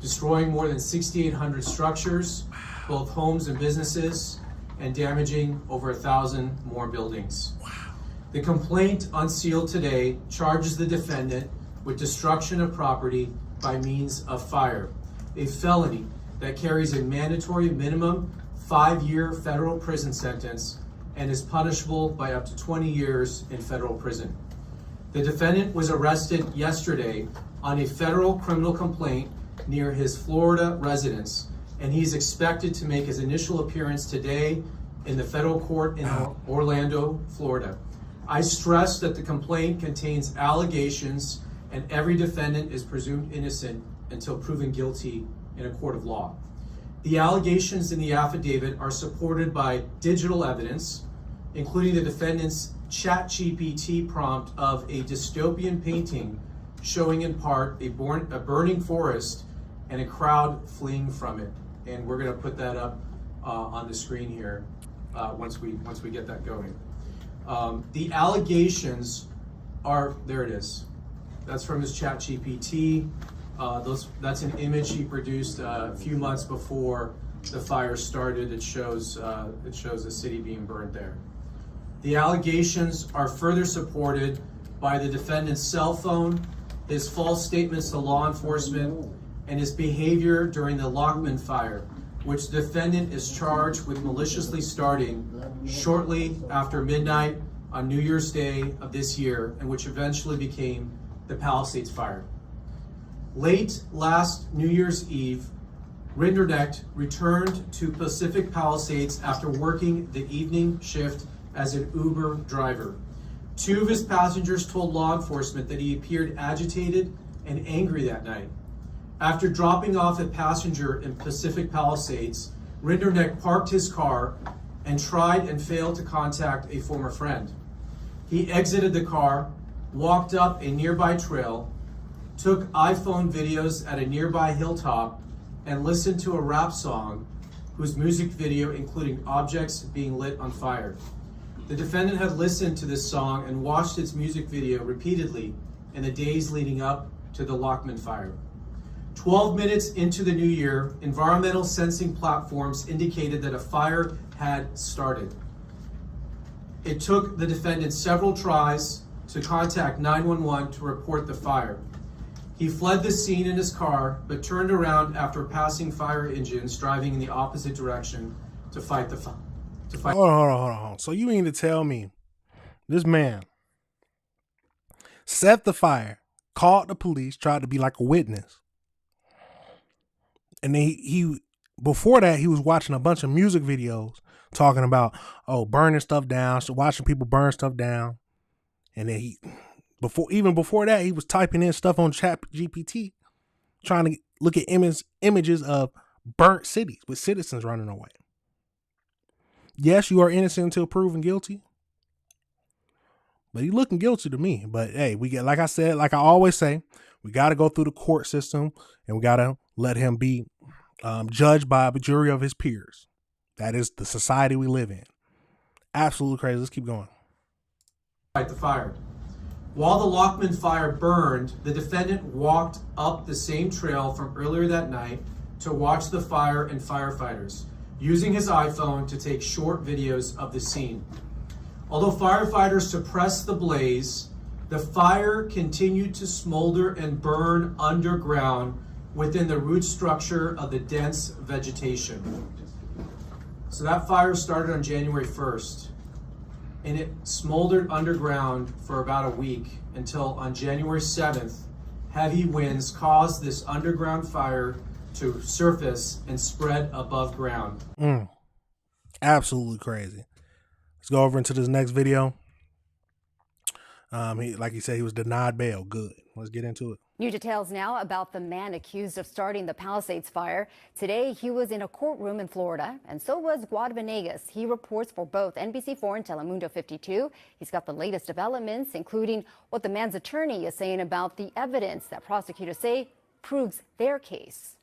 [SPEAKER 2] destroying more than 6,800 structures, both homes and businesses, and damaging over 1,000 more buildings. Wow. The complaint unsealed today charges the defendant with destruction of property by means of fire, a felony that carries a mandatory minimum 5-year federal prison sentence and is punishable by up to 20 years in federal prison. The defendant was arrested yesterday on a federal criminal complaint near his Florida residence, and he's expected to make his initial appearance today in the federal court in Orlando, Florida. I stress that the complaint contains allegations, and every defendant is presumed innocent until proven guilty in a court of law. The allegations in the affidavit are supported by digital evidence, including the defendant's ChatGPT prompt of a dystopian painting showing in part a burning forest and a crowd fleeing from it. And we're going to put that up on the screen here once we get that going. The allegations are, there it is. That's from his ChatGPT. That's an image he produced a few months before the fire started. It shows the city being burned there. The allegations are further supported by the defendant's cell phone, his false statements to law enforcement, and his behavior during the Lockman fire, which the defendant is charged with maliciously starting shortly after midnight on New Year's Day of this year, and which eventually became the Palisades fire. Late last New Year's Eve, Rinderknecht returned to Pacific Palisades after working the evening shift as an Uber driver. 2 of his passengers told law enforcement that he appeared agitated and angry that night. After dropping off a passenger in Pacific Palisades, Rinderknecht parked his car and tried and failed to contact a former friend. He exited the car, walked up a nearby trail, took iPhone videos at a nearby hilltop, and listened to a rap song whose music video included objects being lit on fire. The defendant had listened to this song and watched its music video repeatedly in the days leading up to the Lockman fire. 12 minutes into the new year, environmental sensing platforms indicated that a fire had started. It took the defendant several tries to contact 911 to report the fire. He fled the scene in his car, but turned around after passing fire engines driving in the opposite direction to fight the fire.
[SPEAKER 1] Hold on. So you mean to tell me this man set the fire, called the police, tried to be like a witness, and then he before that he was watching a bunch of music videos talking about burning stuff down, so watching people burn stuff down, and then before that he was typing in stuff on ChatGPT, trying to look at images of burnt cities with citizens running away. Yes, you are innocent until proven guilty. But he's looking guilty to me. But hey, like I always say, we got to go through the court system and we got to let him be judged by a jury of his peers. That is the society we live in. Absolutely crazy. Let's keep going.
[SPEAKER 2] Fight the fire. While the Lockman fire burned, the defendant walked up the same trail from earlier that night to watch the fire and firefighters, using his iPhone to take short videos of the scene. Although firefighters suppressed the blaze, the fire continued to smolder and burn underground within the root structure of the dense vegetation. So that fire started on January 1st, and it smoldered underground for about a week until on January 7th, heavy winds caused this underground fire to surface and spread above ground.
[SPEAKER 1] Absolutely crazy. Let's go over into this next video. Like he said, he was denied bail. Good. Let's get into it.
[SPEAKER 3] New details now about the man accused of starting the Palisades fire. Today, he was in a courtroom in Florida, and so was Guad Venegas. He reports for both NBC4 and Telemundo 52. He's got the latest developments, including what the man's attorney is saying about the evidence that prosecutors say proves their case.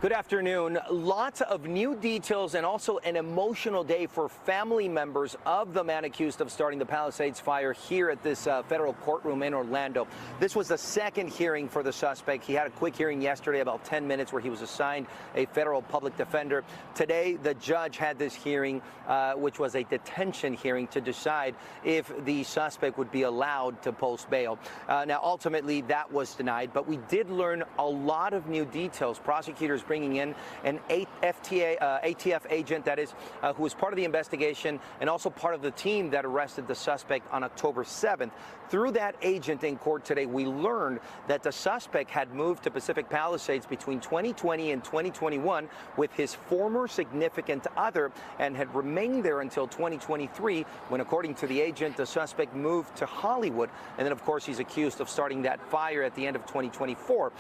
[SPEAKER 11] Good afternoon. Lots of new details and also an emotional day for family members of the man accused of starting the Palisades fire here at this federal courtroom in Orlando. This was the second hearing for the suspect. He had a quick hearing yesterday, about 10 minutes, where he was assigned a federal public defender. Today, the judge had this hearing, which was a detention hearing to decide if the suspect would be allowed to post bail. Now, ultimately, that was denied, but we did learn a lot of new details. Prosecutors bringing in an ATF agent, that is, who was part of the investigation and also part of the team that arrested the suspect on October 7th. Through that agent in court today, we learned that the suspect had moved to Pacific Palisades between 2020 and 2021 with his former significant other and had remained there until 2023 when, according to the agent, the suspect moved to Hollywood. And then, of course, he's accused of starting that fire at the end of 2024.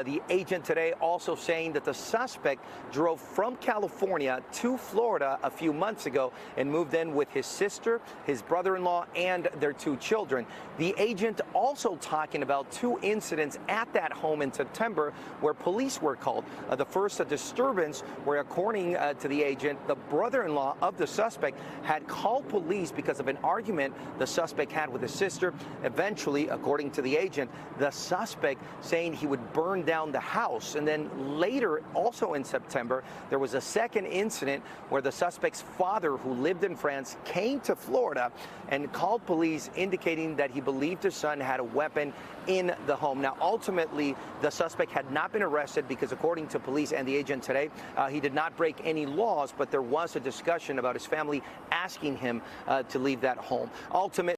[SPEAKER 11] The agent today also saying that the suspect drove from California to Florida a few months ago and moved in with his sister, his brother-in-law, and their two children. The agent also talking about two incidents at that home in September where police were called. The first, a disturbance where, according to the agent, the brother-in-law of the suspect had called police because of an argument the suspect had with his sister. Eventually, according to the agent, the suspect saying he would burn down the house. And then later, also in September, there was a second incident where the suspect's father, who lived in France, came to Florida and called police, indicating that he believed his son had a weapon in the home. Now, ultimately, the suspect had not been arrested because, according to police and the agent today, he did not break any laws, but there was a discussion about his family asking him to leave that home. Ultimately,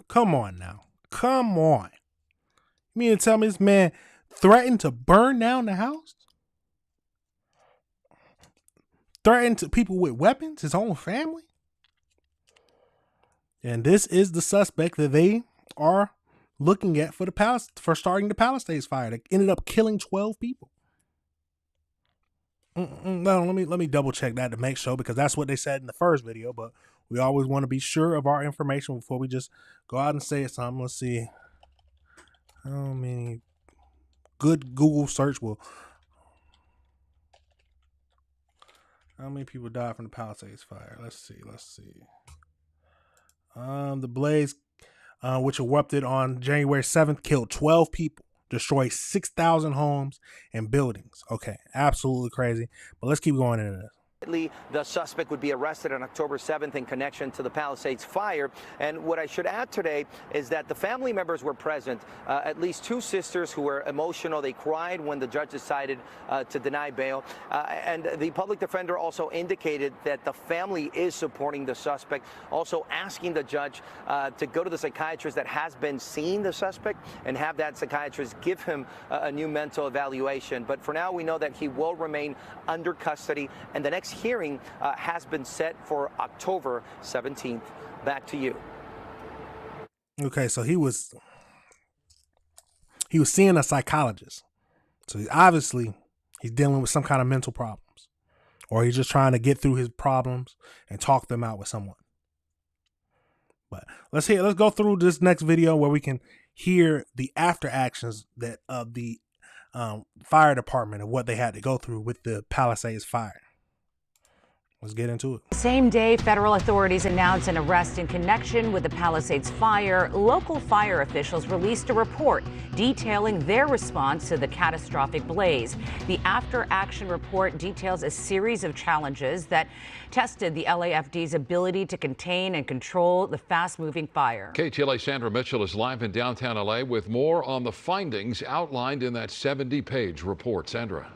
[SPEAKER 1] come on now. Come on. You mean to tell me this man threatened to burn down the house? Threatened to people with weapons, his own family? And this is the suspect that they are looking at for starting the Palisades fire that ended up killing 12 people. No, let me double check that to make sure, because that's what they said in the first video. But we always want to be sure of our information before we just go out and say something. Let's see how many good Google search will. How many people died from the Palisades fire? Let's see. The blaze, which erupted on January 7th, killed 12 people. destroyed 6,000 homes and buildings. Okay, absolutely crazy. But let's keep going into this.
[SPEAKER 11] The suspect would be arrested on October 7th in connection to the Palisades fire. And what I should add today is that the family members were present, at least 2 sisters who were emotional. They cried when the judge decided to deny bail. And the public defender also indicated that the family is supporting the suspect, also asking the judge to go to the psychiatrist that has been seeing the suspect and have that psychiatrist give him a new mental evaluation. But for now, we know that he will remain under custody, and the next hearing has been set for October 17th. Back to you.
[SPEAKER 1] Okay, so he was seeing a psychologist. So he's dealing with some kind of mental problems, or he's just trying to get through his problems and talk them out with someone. But let's go through this next video where we can hear the after actions that of the fire department and what they had to go through with the Palisades fire. Let's get into it.
[SPEAKER 14] Same day, federal authorities announced an arrest in connection with the Palisades fire. Local fire officials released a report detailing their response to the catastrophic blaze. The after-action report details a series of challenges that tested the LAFD's ability to contain and control the fast-moving fire.
[SPEAKER 15] KTLA's Sandra Mitchell is live in downtown LA with more on the findings outlined in that 70-page report. Sandra.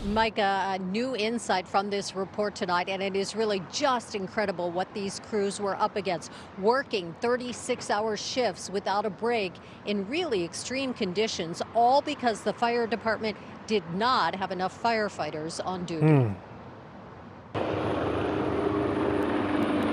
[SPEAKER 16] Micah, a new insight from this report tonight, and it is really just incredible what these crews were up against, working 36-hour shifts without a break in really extreme conditions, all because the fire department did not have enough firefighters on duty.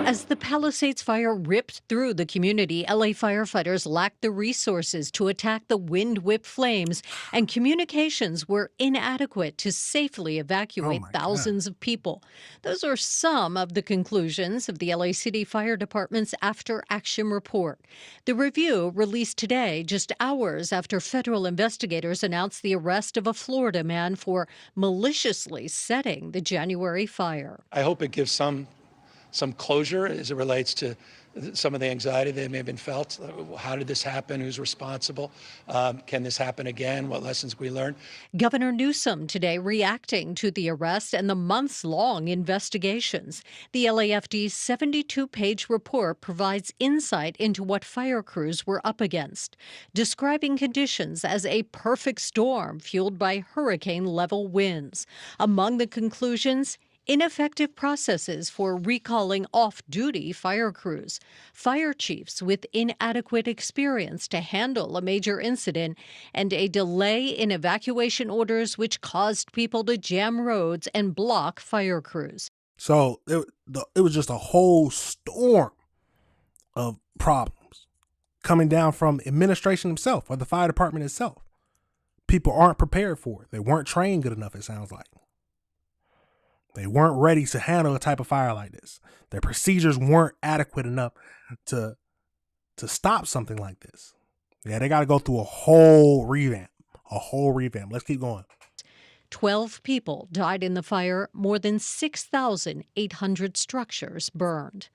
[SPEAKER 16] As the Palisades fire ripped through the community, LA firefighters lacked the resources to attack the wind-whipped flames, and communications were inadequate to safely evacuate thousands of people. Those are some of the conclusions of the LA City Fire Department's after-action report. The review, released today, just hours after federal investigators announced the arrest of a Florida man for maliciously setting the January fire.
[SPEAKER 17] I hope it gives some closure as it relates to some of the anxiety that may have been felt. How did this happen? Who's responsible? Can this happen again? What lessons we learned?
[SPEAKER 16] Governor Newsom today reacting to the arrest and the months-long investigations. The LAFD's 72-page report provides insight into what fire crews were up against, describing conditions as a perfect storm fueled by hurricane-level winds. Among the conclusions, ineffective processes for recalling off-duty fire crews, fire chiefs with inadequate experience to handle a major incident, and a delay in evacuation orders which caused people to jam roads and block fire crews.
[SPEAKER 1] So it was just a whole storm of problems coming down from administration itself or the fire department itself. People aren't prepared for it. They weren't trained good enough, it sounds like. They weren't ready to handle a type of fire like this. Their procedures weren't adequate enough to stop something like this. Yeah, they got to go through a whole revamp. Let's keep going.
[SPEAKER 16] 12 people died in the fire. More than 6,800 structures burned.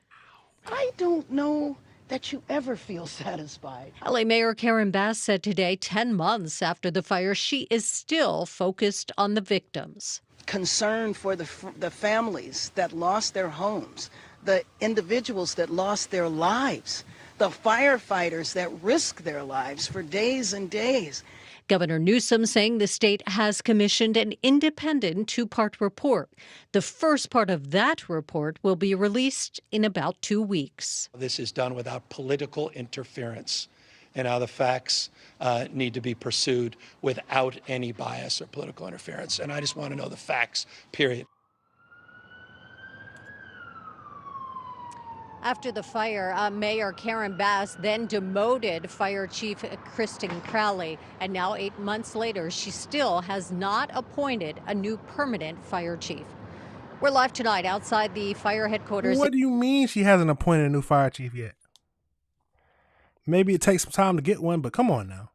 [SPEAKER 18] I don't know that you ever feel satisfied.
[SPEAKER 16] LA Mayor Karen Bass said today, 10 months after the fire, she is still focused on the victims.
[SPEAKER 18] Concern for the families that lost their homes, the individuals that lost their lives, the firefighters that risked their lives for days and days.
[SPEAKER 16] Governor Newsom saying the state has commissioned an independent 2-part report. The first part of that report will be released in about 2 weeks.
[SPEAKER 17] This is done without political interference, and how the facts need to be pursued without any bias or political interference. And I just want to know the facts, period.
[SPEAKER 16] After the fire, Mayor Karen Bass then demoted Fire Chief Kristen Crowley. And now 8 months later, she still has not appointed a new permanent fire chief. We're live tonight outside the fire headquarters.
[SPEAKER 1] What do you mean she hasn't appointed a new fire chief yet? Maybe it takes some time to get one, but come on now.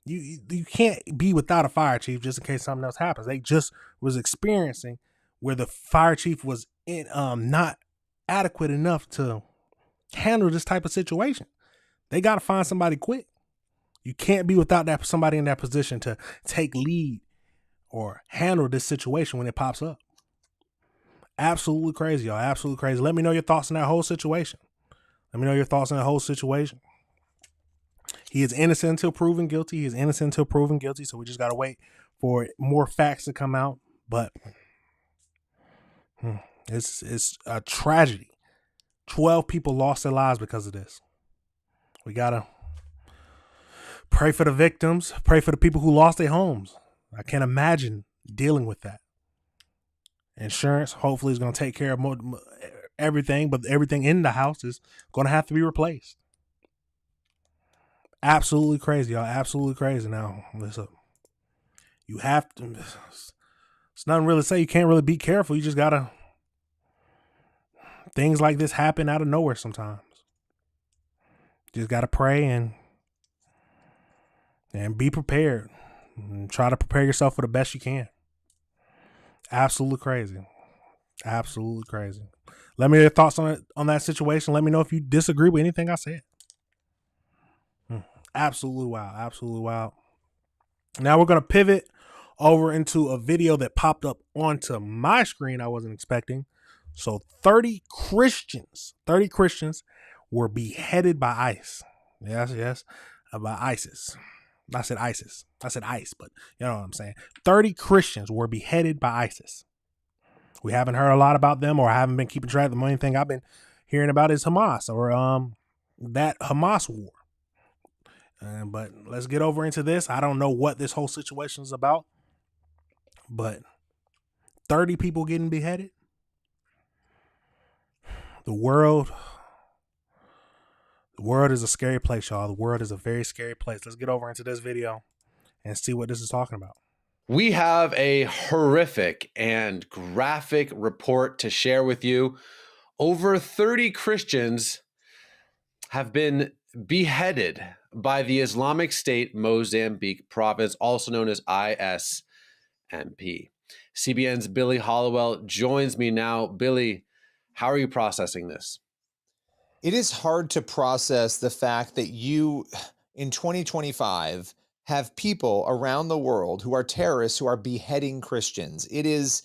[SPEAKER 1] You can't be without a fire chief just in case something else happens. They just was experiencing where the fire chief was not adequate enough to handle this type of situation. They got to find somebody quick. You can't be without that somebody in that position to take lead or handle this situation when it pops up. Absolutely crazy, y'all. Absolutely crazy. Let me know your thoughts on that whole situation. Let me know your thoughts on that whole situation. He is innocent until proven guilty. He is innocent until proven guilty. So we just got to wait for more facts to come out. But it's a tragedy. 12 people lost their lives because of this. We got to pray for the victims. Pray for the people who lost their homes. I can't imagine dealing with that. Insurance hopefully is going to take care of everything, but everything in the house is going to have to be replaced. Absolutely crazy, y'all. Absolutely crazy. Now, listen, you have to, it's nothing really to say. You can't really be careful. You just got to, things like this happen out of nowhere sometimes. You just got to pray and be prepared. And try to prepare yourself for the best you can. Absolutely crazy. Absolutely crazy. Let me know your thoughts on that situation. Let me know if you disagree with anything I said. Absolutely wild. Absolutely wild. Now we're going to pivot over into a video that popped up onto my screen I wasn't expecting. So 30 Christians were beheaded by ICE. Yes, by ISIS. I said ISIS. I said ICE, but you know what I'm saying. 30 Christians were beheaded by ISIS. We haven't heard a lot about them, or I haven't been keeping track. The only thing I've been hearing about is Hamas, or that Hamas war. But let's get over into this. I don't know what this whole situation is about, but 30 people getting beheaded. The world is a scary place, y'all. The world is a very scary place. Let's get over into this video and see what this is talking about.
[SPEAKER 4] We have a horrific and graphic report to share with you. Over 30 Christians have been beheaded by the Islamic State Mozambique province, also known as ISMP. CBN's Billy Hollowell joins me now. Billy, how are you processing this?
[SPEAKER 8] It is hard to process the fact that you, in 2025, have people around the world who are terrorists who are beheading Christians. It is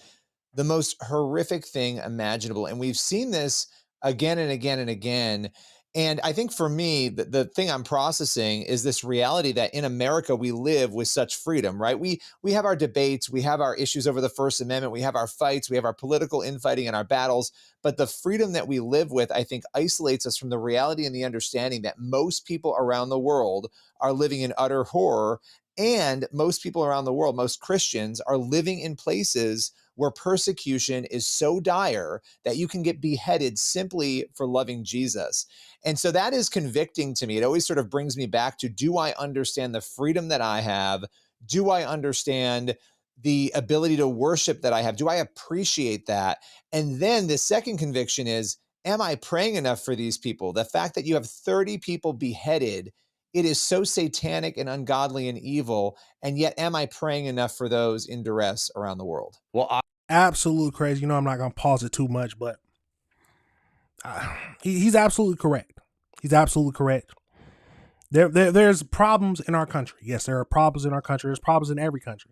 [SPEAKER 8] the most horrific thing imaginable. And we've seen this again and again and again. And I think for me, the thing I'm processing is this reality that in America, we live with such freedom, right? We have our debates, we have our issues over the First Amendment, we have our fights, we have our political infighting and our battles. But the freedom that we live with, I think, isolates us from the reality and the understanding that most people around the world are living in utter horror. And most people around the world, most Christians, are living in places where persecution is so dire that you can get beheaded simply for loving Jesus. And so that is convicting to me. It always sort of brings me back to, do I understand the freedom that I have? Do I understand the ability to worship that I have? Do I appreciate that? And then the second conviction is, am I praying enough for these people? The fact that you have 30 people beheaded, it is so satanic and ungodly and evil. And yet, am I praying enough for those in duress around the world?
[SPEAKER 4] Well,
[SPEAKER 1] absolutely crazy. You know, I'm not going to pause it too much, but he's absolutely correct. He's absolutely correct. There's problems in our country. Yes, there are problems in our country. There's problems in every country.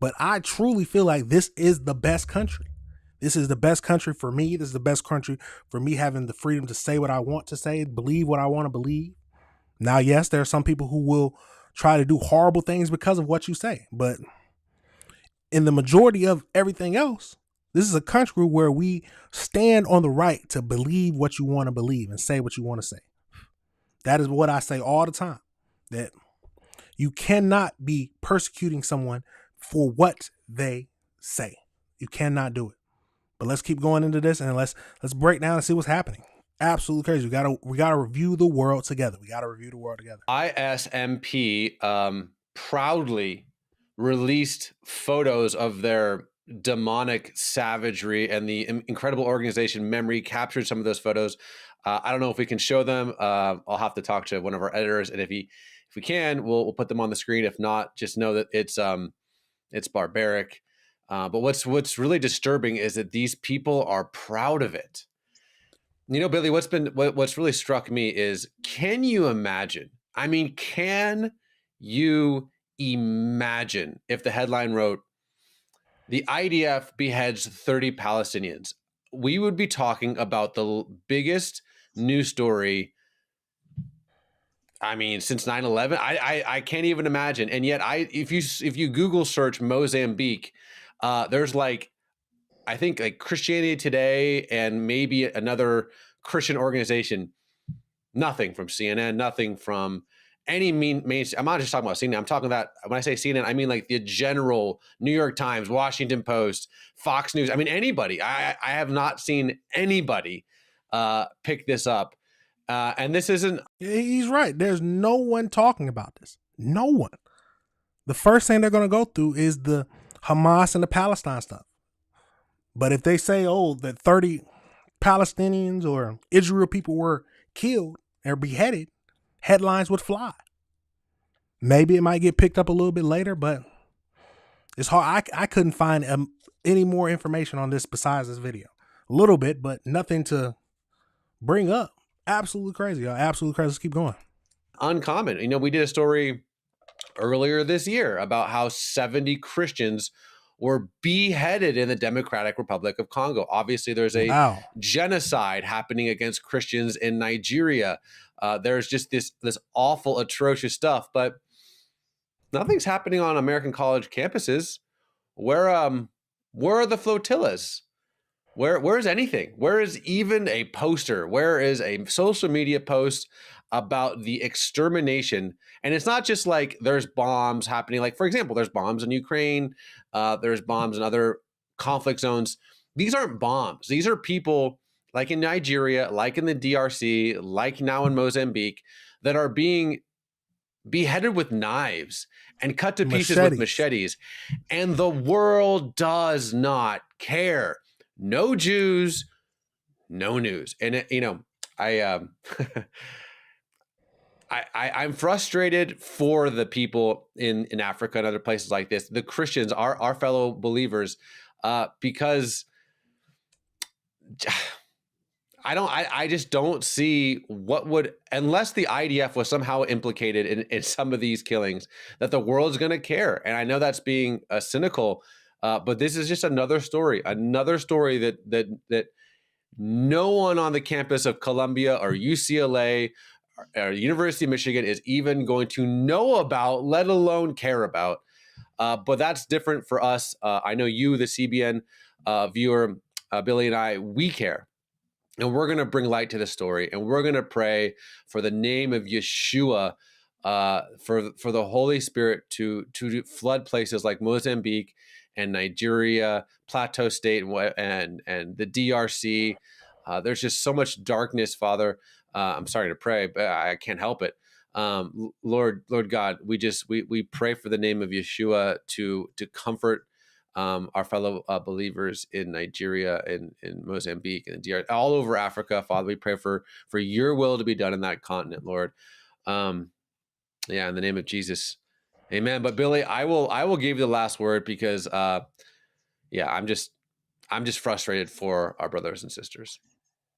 [SPEAKER 1] But I truly feel like this is the best country. This is the best country for me. This is the best country for me, having the freedom to say what I want to say, believe what I want to believe. Now, yes, there are some people who will try to do horrible things because of what you say. But in the majority of everything else, this is a country where we stand on the right to believe what you want to believe and say what you want to say. That is what I say all the time, that you cannot be persecuting someone for what they say. You cannot do it. But let's keep going into this, and let's break down and see what's happening. Absolutely crazy. We gotta review the world together.
[SPEAKER 4] ISMP proudly released photos of their demonic savagery, and the incredible organization Memory captured some of those photos. I don't know if we can show them. I'll have to talk to one of our editors, and if we can, we'll put them on the screen. If not, just know that it's barbaric. But what's really disturbing is that these people are proud of it. You know, Billy, what's really struck me is, can you imagine I mean, can you imagine if the headline wrote, "The IDF beheads 30 Palestinians"? We would be talking about the biggest news story, I mean, since 9/11. I can't even imagine. And yet, if you Google search Mozambique, there's like, I think like Christianity Today and maybe another Christian organization. Nothing from CNN, nothing from any main. I'm not just talking about CNN. I'm talking about, when I say CNN, I mean like the general New York Times, Washington Post, Fox News. I mean, anybody. I have not seen anybody pick this up. And this isn't.
[SPEAKER 1] He's right. There's no one talking about this. No one. The first thing they're going to go through is the Hamas and the Palestine stuff. But if they say, oh, that 30 Palestinians or Israel people were killed or beheaded, headlines would fly. Maybe it might get picked up a little bit later, but it's hard. I couldn't find any more information on this besides this video. A little bit, but nothing to bring up. Absolutely crazy. Absolutely crazy. Let's keep going.
[SPEAKER 4] Uncommon. You know, we did a story earlier this year about how 70 Christians were beheaded in the Democratic Republic of Congo. Obviously, there's a genocide happening against Christians in Nigeria. There's just this awful, atrocious stuff, but nothing's happening on American college campuses. Where are the flotillas? Where is anything? Where is even a poster? Where is a social media post about the extermination? And it's not just like there's bombs happening. Like, for example, there's bombs in Ukraine. There's bombs in other conflict zones. These aren't bombs. These are people like in Nigeria, like in the DRC, like now in Mozambique, that are being beheaded with knives and cut to pieces with machetes. And the world does not care. No Jews, no news. And, I'm frustrated for the people in Africa and other places like this, the Christians, our fellow believers, because I just don't see what would, unless the IDF was somehow implicated in some of these killings, that the world's going to care. And I know that's being cynical, but this is just another story that no one on the campus of Columbia or UCLA or University of Michigan is even going to know about, let alone care about. But that's different for us. I know you, the CBN viewer, Billy and I, we care. And we're going to bring light to the story. And we're going to pray for the name of Yeshua, for the Holy Spirit to flood places like Mozambique and Nigeria, Plateau State, and the DRC. There's just so much darkness, Father. I'm sorry to pray, but I can't help it. Lord God, we pray for the name of Yeshua to comfort our fellow believers in Nigeria, in Mozambique, and DR, all over Africa. Father, we pray for your will to be done in that continent, Lord. In the name of Jesus, amen. But Billy, I will give you the last word because I'm just frustrated for our brothers and sisters.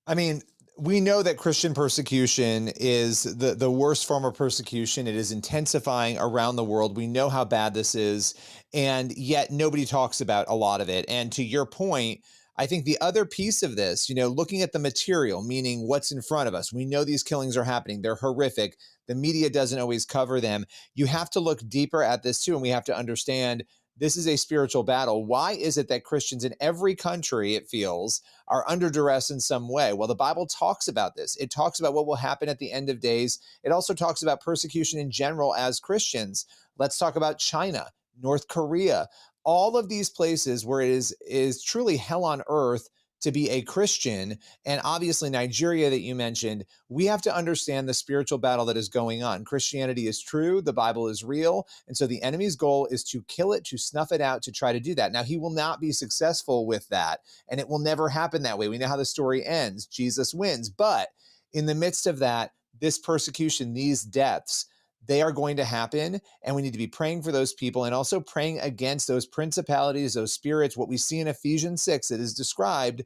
[SPEAKER 8] I mean, we know that Christian persecution is the worst form of persecution. It is intensifying around the world. We know how bad this is, and yet nobody talks about a lot of it. And to your point, I think the other piece of this, looking at the material, meaning what's in front of us, we know these killings are happening. They're horrific. The media doesn't always cover them. You have to look deeper at this too, and we have to understand this is a spiritual battle. Why is it that Christians in every country, it feels, are under duress in some way? Well, the Bible talks about this. It talks about what will happen at the end of days. It also talks about persecution in general as Christians. Let's talk about China, North Korea, all of these places where it is truly hell on earth to be a Christian. And obviously Nigeria that you mentioned, we have to understand the spiritual battle that is going on. Christianity is true. The Bible is real. And so the enemy's goal is to kill it, to snuff it out, to try to do that. Now, he will not be successful with that. And it will never happen that way. We know how the story ends. Jesus wins. But in the midst of that, this persecution, these deaths, they are going to happen, and we need to be praying for those people and also praying against those principalities, those spirits. What we see in Ephesians 6, it is described,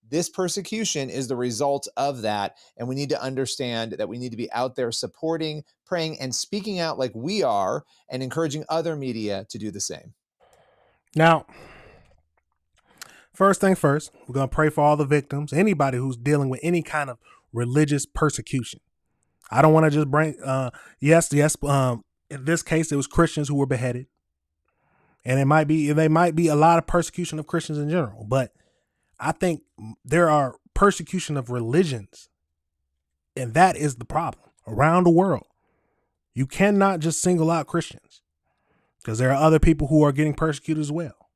[SPEAKER 8] This persecution is the result of that. And we need to understand that we need to be out there supporting, praying, and speaking out like we are, and encouraging other media to do the same.
[SPEAKER 1] Now, first thing first, we're going to pray for all the victims, anybody who's dealing with any kind of religious persecution. I don't want to just bring, yes. In this case, it was Christians who were beheaded. And they might be a lot of persecution of Christians in general, but I think there are persecution of religions, and that is the problem around the world. You cannot just single out Christians, because there are other people who are getting persecuted as well.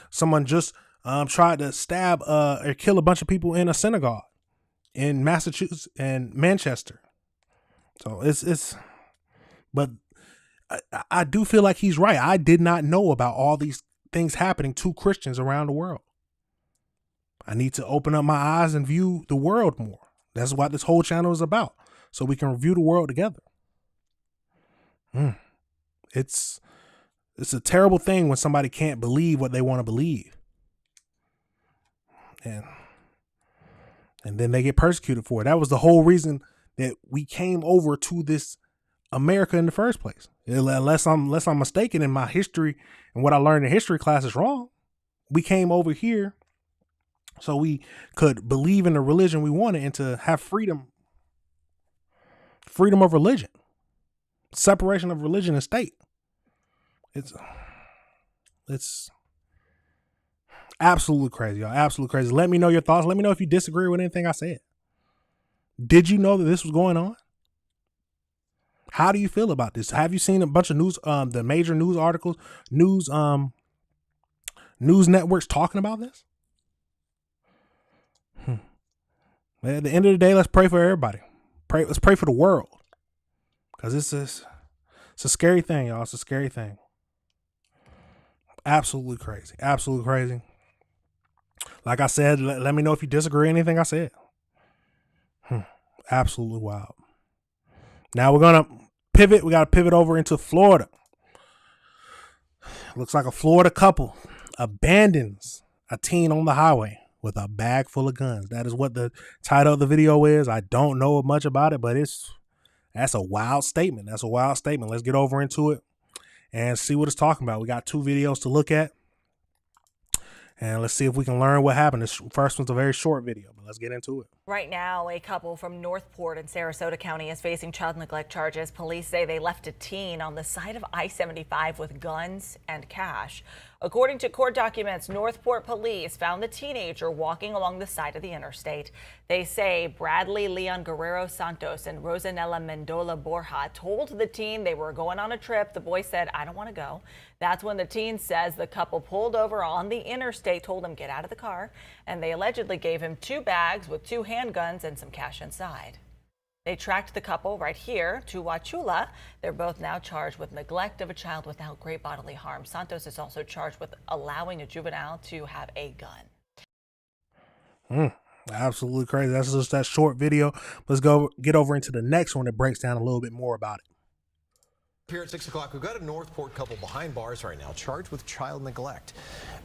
[SPEAKER 1] Someone just tried to stab or kill a bunch of people in a synagogue in Massachusetts and Manchester. So but I do feel like he's right. I did not know about all these things happening to Christians around the world. I need to open up my eyes and view the world more. That's what this whole channel is about, so we can review the world together. It's a terrible thing when somebody can't believe what they want to believe. And then they get persecuted for it. That was the whole reason that we came over to this America in the first place. Unless I'm mistaken in my history and what I learned in history class is wrong. We came over here so we could believe in the religion we wanted and to have freedom of religion, separation of religion and state. It's absolutely crazy, y'all. Absolutely crazy. Let me know your thoughts. Let me know if you disagree with anything I said. Did you know that this was going on? How do you feel about this? Have you seen a bunch of news, the major news articles, news networks talking about this? At the end of the day, let's pray for everybody. Let's pray for the world, because it's a scary thing, y'all. It's a scary thing. Absolutely crazy. Absolutely crazy. Like I said, let me know if you disagree with anything I said. Absolutely wild. Now we're going to pivot. We got to pivot over into Florida. Looks like a Florida couple abandons a teen on the highway with a bag full of guns. That is what the title of the video is. I don't know much about it, but that's a wild statement. That's a wild statement. Let's get over into it and see what it's talking about. We got 2 videos to look at, and let's see if we can learn what happened. This first one's a very short video, but let's get into it.
[SPEAKER 9] Right now, a couple from Northport in Sarasota County is facing child neglect charges. Police say they left a teen on the side of I-75 with guns and cash. According to court documents, Northport police found the teenager walking along the side of the interstate. They say Bradley Leon Guerrero Santos and Rosanella Mendola Borja told the teen they were going on a trip. The boy said, "I don't want to go." That's when the teen says the couple pulled over on the interstate, told him get out of the car, and they allegedly gave him 2 bags with 2 handguns and some cash inside. They tracked the couple right here to Wauchula. They're both now charged with neglect of a child without great bodily harm. Santos is also charged with allowing a juvenile to have a gun.
[SPEAKER 1] Absolutely crazy. That's just that short video. Let's go get over into the next one that breaks down a little bit more about it.
[SPEAKER 19] Here at 6 o'clock, we've got a Northport couple behind bars right now, charged with child neglect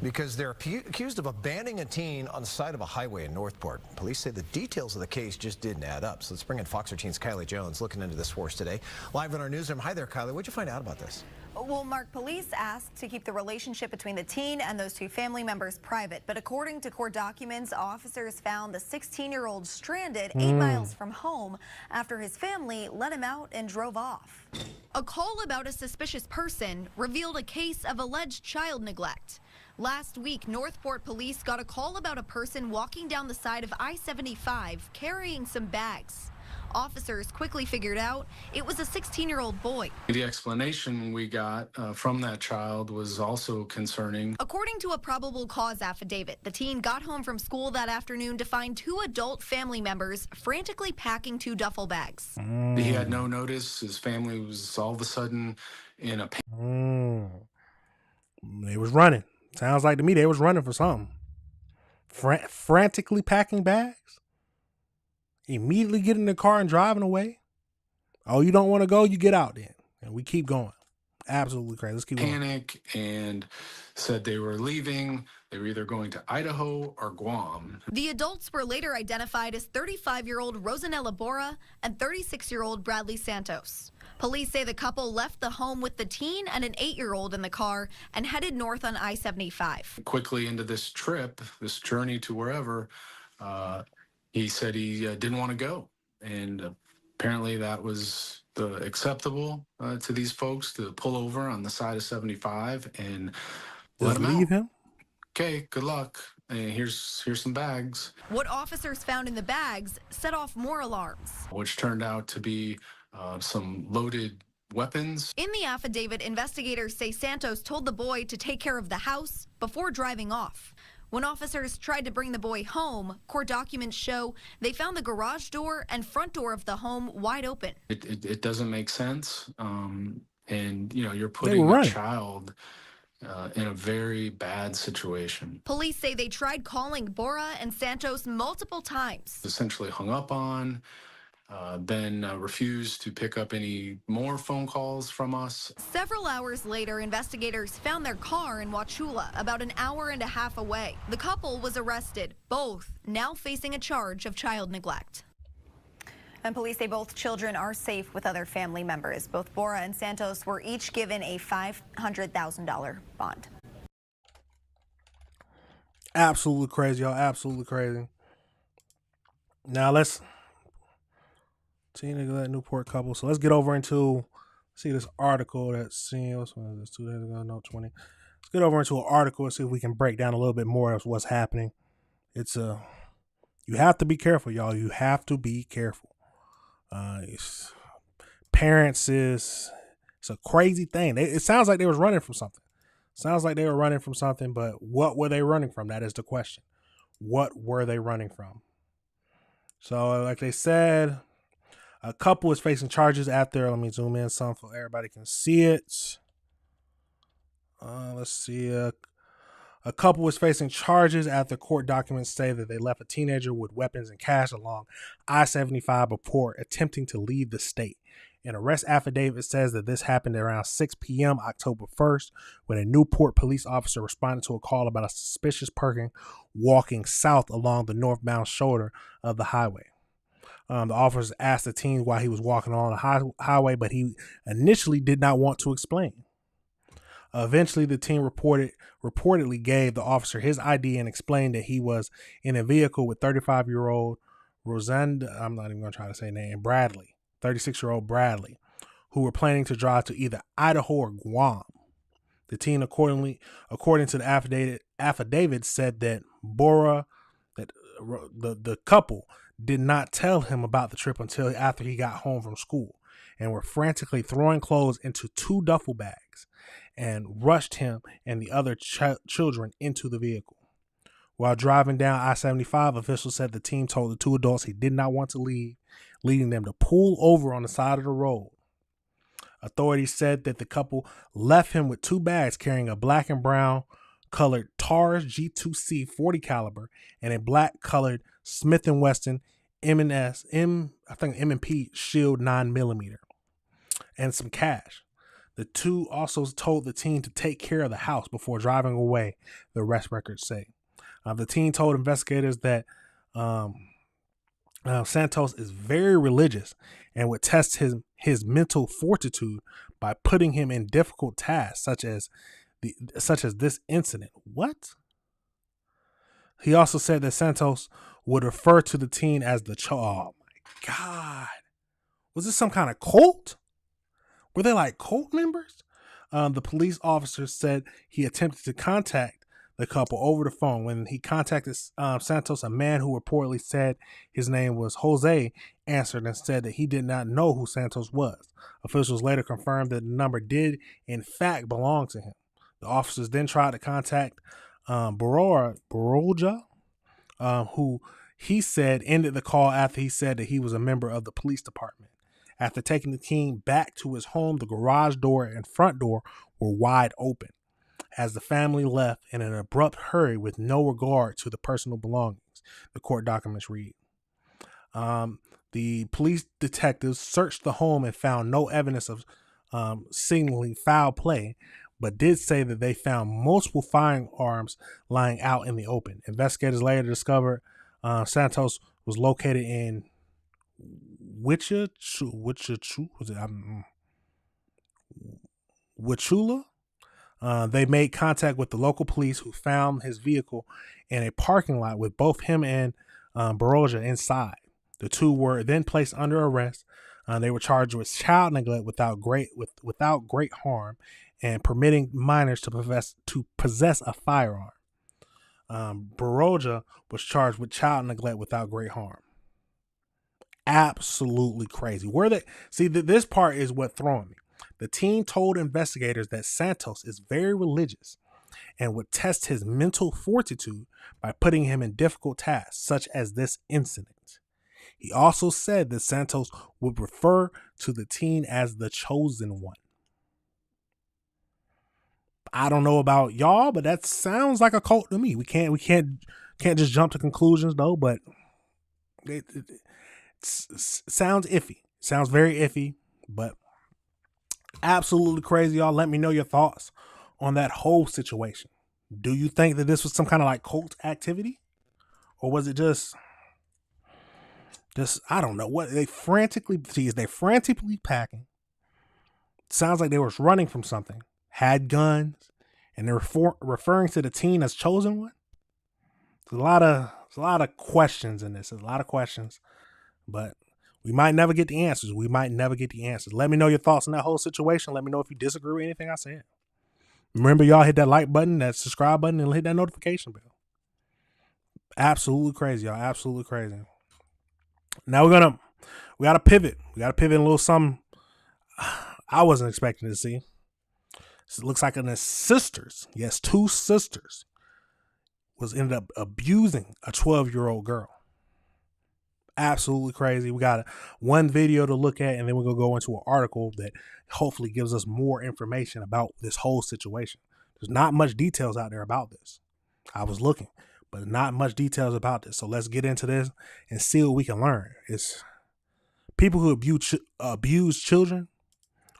[SPEAKER 19] because they're accused of abandoning a teen on the side of a highway in Northport. Police say the details of the case just didn't add up. So let's bring in Fox 13's Kylie Jones looking into this for us today. Live in our newsroom. Hi there, Kylie. What'd you find out about this?
[SPEAKER 20] Well, Mark, police asked to keep the relationship between the teen and those 2 family members private. But according to court documents, officers found the 16-year-old stranded 8 miles from home after his family let him out and drove off. A call about a suspicious person revealed a case of alleged child neglect. Last week, Northport police got a call about a person walking down the side of I-75 carrying some bags. Officers quickly figured out it was a 16-year-old boy.
[SPEAKER 22] The explanation we got from that child was also concerning.
[SPEAKER 20] According to a probable cause affidavit, the teen got home from school that afternoon to find 2 adult family members frantically packing 2 duffel bags.
[SPEAKER 22] He had no notice. His family was all of a sudden in a
[SPEAKER 1] They was running. Sounds like to me they was running for something. Frantically packing bags? Immediately get in the car and driving away. Oh, you don't want to go? You get out then. And we keep going. Absolutely crazy. Let's keep going.
[SPEAKER 22] Panic and said they were leaving. They were either going to Idaho or Guam.
[SPEAKER 20] The adults were later identified as 35-year-old Rosanella Bora and 36-year-old Bradley Santos. Police say the couple left the home with the teen and an 8-year-old in the car and headed north on I-75.
[SPEAKER 22] Quickly into this trip, this journey to wherever, he said he didn't want to go. And apparently that was acceptable to these folks to pull over on the side of 75 and let him
[SPEAKER 1] leave
[SPEAKER 22] out.
[SPEAKER 1] him.
[SPEAKER 22] Okay, good luck. And here's some bags.
[SPEAKER 20] What officers found in the bags set off more alarms.
[SPEAKER 22] Which turned out to be some loaded weapons.
[SPEAKER 20] In the affidavit, investigators say Santos told the boy to take care of the house before driving off. When officers tried to bring the boy home, court documents show they found the garage door and front door of the home wide open.
[SPEAKER 22] It doesn't make sense. And, you know, you're putting a child in a very bad situation.
[SPEAKER 20] Police say they tried calling Bora and Santos multiple times.
[SPEAKER 22] Essentially hung up on, then refused to pick up any more phone calls from us.
[SPEAKER 20] Several hours later, investigators found their car in Wauchula, about an hour and a half away. The couple was arrested, both now facing a charge of child neglect. And police say both children are safe with other family members. Both Bora and Santos were each given a $500,000 bond.
[SPEAKER 1] Absolutely crazy, y'all. Absolutely crazy. Now let's teen neglect Newport couple. So let's get over into this article that's seen. What's 2 days ago? No, 20. Let's get over into an article and see if we can break down a little bit more of what's happening. It's you have to be careful, y'all. You have to be careful. Parents it's a crazy thing. It sounds like they was running from something. But what were they running from? That is the question. What were they running from? So, like they said, a couple is facing charges after. Let me zoom in some so everybody can see it. Let's see. A couple was facing charges after court documents say that they left a teenager with weapons and cash along I-75 before attempting to leave the state. An arrest affidavit says that this happened around 6 p.m. October 1st when a Newport police officer responded to a call about a suspicious person walking south along the northbound shoulder of the highway. The officers asked the teen why he was walking along the highway, but he initially did not want to explain. Eventually, the teen reportedly gave the officer his ID and explained that he was in a vehicle with 35-year-old Rosanda, I'm not even going to try to say name, Bradley, 36-year-old Bradley, who were planning to drive to either Idaho or Guam. The teen, according to the affidavit, said that Bora, that the couple, did not tell him about the trip until after he got home from school and were frantically throwing clothes into 2 duffel bags and rushed him and the other children into the vehicle. While driving down I-75, officials said the teen told the 2 adults he did not want to leave, leading them to pull over on the side of the road. Authorities said that the couple left him with 2 bags carrying a black and brown colored Taurus G2C 40 caliber and a black colored Smith & Wesson M&P Shield 9mm and some cash. The 2 also told the teen to take care of the house before driving away, the arrest records say. The teen told investigators that Santos is very religious and would test his mental fortitude by putting him in difficult tasks, such as this incident. What? He also said that Santos would refer to the teen as the oh my God. Was this some kind of cult? Were they like cult members? The police officer said he attempted to contact the couple over the phone. When he contacted Santos, a man who reportedly said his name was Jose answered and said that he did not know who Santos was. Officials later confirmed that the number did in fact belong to him. The officers then tried to contact Baroja, who he said ended the call after he said that he was a member of the police department. After taking the teen back to his home, the garage door and front door were wide open as the family left in an abrupt hurry with no regard to the personal belongings, the court documents read. The police detectives searched the home and found no evidence of seemingly foul play, but did say that they found multiple firearms lying out in the open. Investigators later discovered Santos was located in Wichula. They made contact with the local police, who found his vehicle in a parking lot with both him and Baroja inside. The two were then placed under arrest. They were charged with child neglect without great harm and permitting minors to possess a firearm. Baroja was charged with child neglect without great harm. Absolutely crazy. This part is what throwing me. The teen told investigators that Santos is very religious and would test his mental fortitude by putting him in difficult tasks, such as this incident. He also said that Santos would refer to the teen as the chosen one. I don't know about y'all, but that sounds like a cult to me. We can't just jump to conclusions though, but it sounds iffy. Sounds very iffy, but absolutely crazy, y'all. Let me know your thoughts on that whole situation. Do you think that this was some kind of like cult activity, or was it just I don't know what they frantically packing? Sounds like they was running from something, had guns, and they're referring to the teen as chosen one. There's a lot of questions in this. There's a lot of questions, but we might never get the answers. Let me know your thoughts on that whole situation. Let me know if you disagree with anything I said. Remember, y'all hit that like button, that subscribe button, and hit that notification bell. Absolutely crazy, y'all. Absolutely crazy. Now we gotta pivot. We gotta pivot a little something I wasn't expecting to see. So it looks like sisters, yes, two sisters, ended up abusing a 12-year-old girl. Absolutely crazy. We got one video to look at, and then we're going to go into an article that hopefully gives us more information about this whole situation. There's not much details out there about this. I was looking, but not much details about this. So let's get into this and see what we can learn. It's people who abuse children,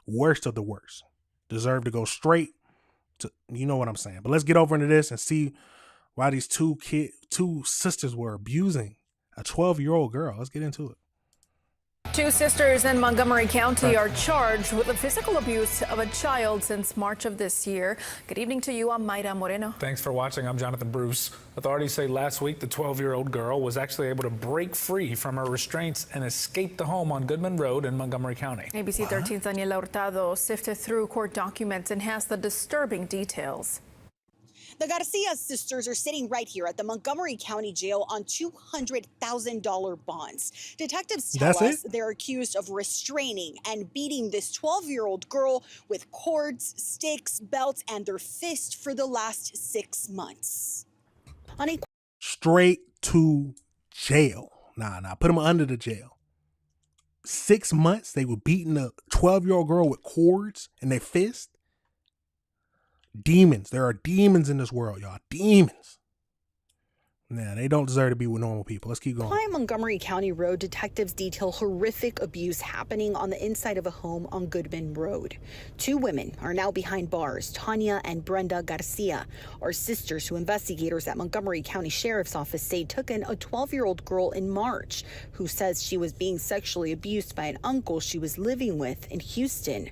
[SPEAKER 1] worst of the worst, deserve to go straight to, you know what I'm saying. But let's get over into this and see why these two sisters were abusing a 12-year-old girl. Let's get into it.
[SPEAKER 5] Two sisters in Montgomery County are charged with the physical abuse of a child since March of this year. Good evening to you. I'm Mayra Moreno.
[SPEAKER 21] Thanks for watching. I'm Jonathan Bruce. Authorities say last week the 12-year-old girl was actually able to break free from her restraints and escape the home on Goodman Road in Montgomery County.
[SPEAKER 5] ABC 13's Daniela Hurtado sifted through court documents and has the disturbing details.
[SPEAKER 23] The Garcia sisters are sitting right here at the Montgomery County Jail on $200,000 bonds. Detectives tell us they're accused of restraining and beating this 12-year-old girl with cords, sticks, belts, and their fist for the last 6 months.
[SPEAKER 1] Straight to jail. Nah, put them under the jail. 6 months they were beating a 12-year-old girl with cords and their fist. Demons. There are demons in this world, y'all. Demons. Nah, they don't deserve to be with normal people. Let's keep going.
[SPEAKER 23] On Montgomery County Road, detectives detail horrific abuse happening on the inside of a home on Goodman Road. Two women are now behind bars. Tanya and Brenda Garcia are sisters who investigators at Montgomery County Sheriff's Office say took in a 12-year-old girl in March who says she was being sexually abused by an uncle she was living with in Houston.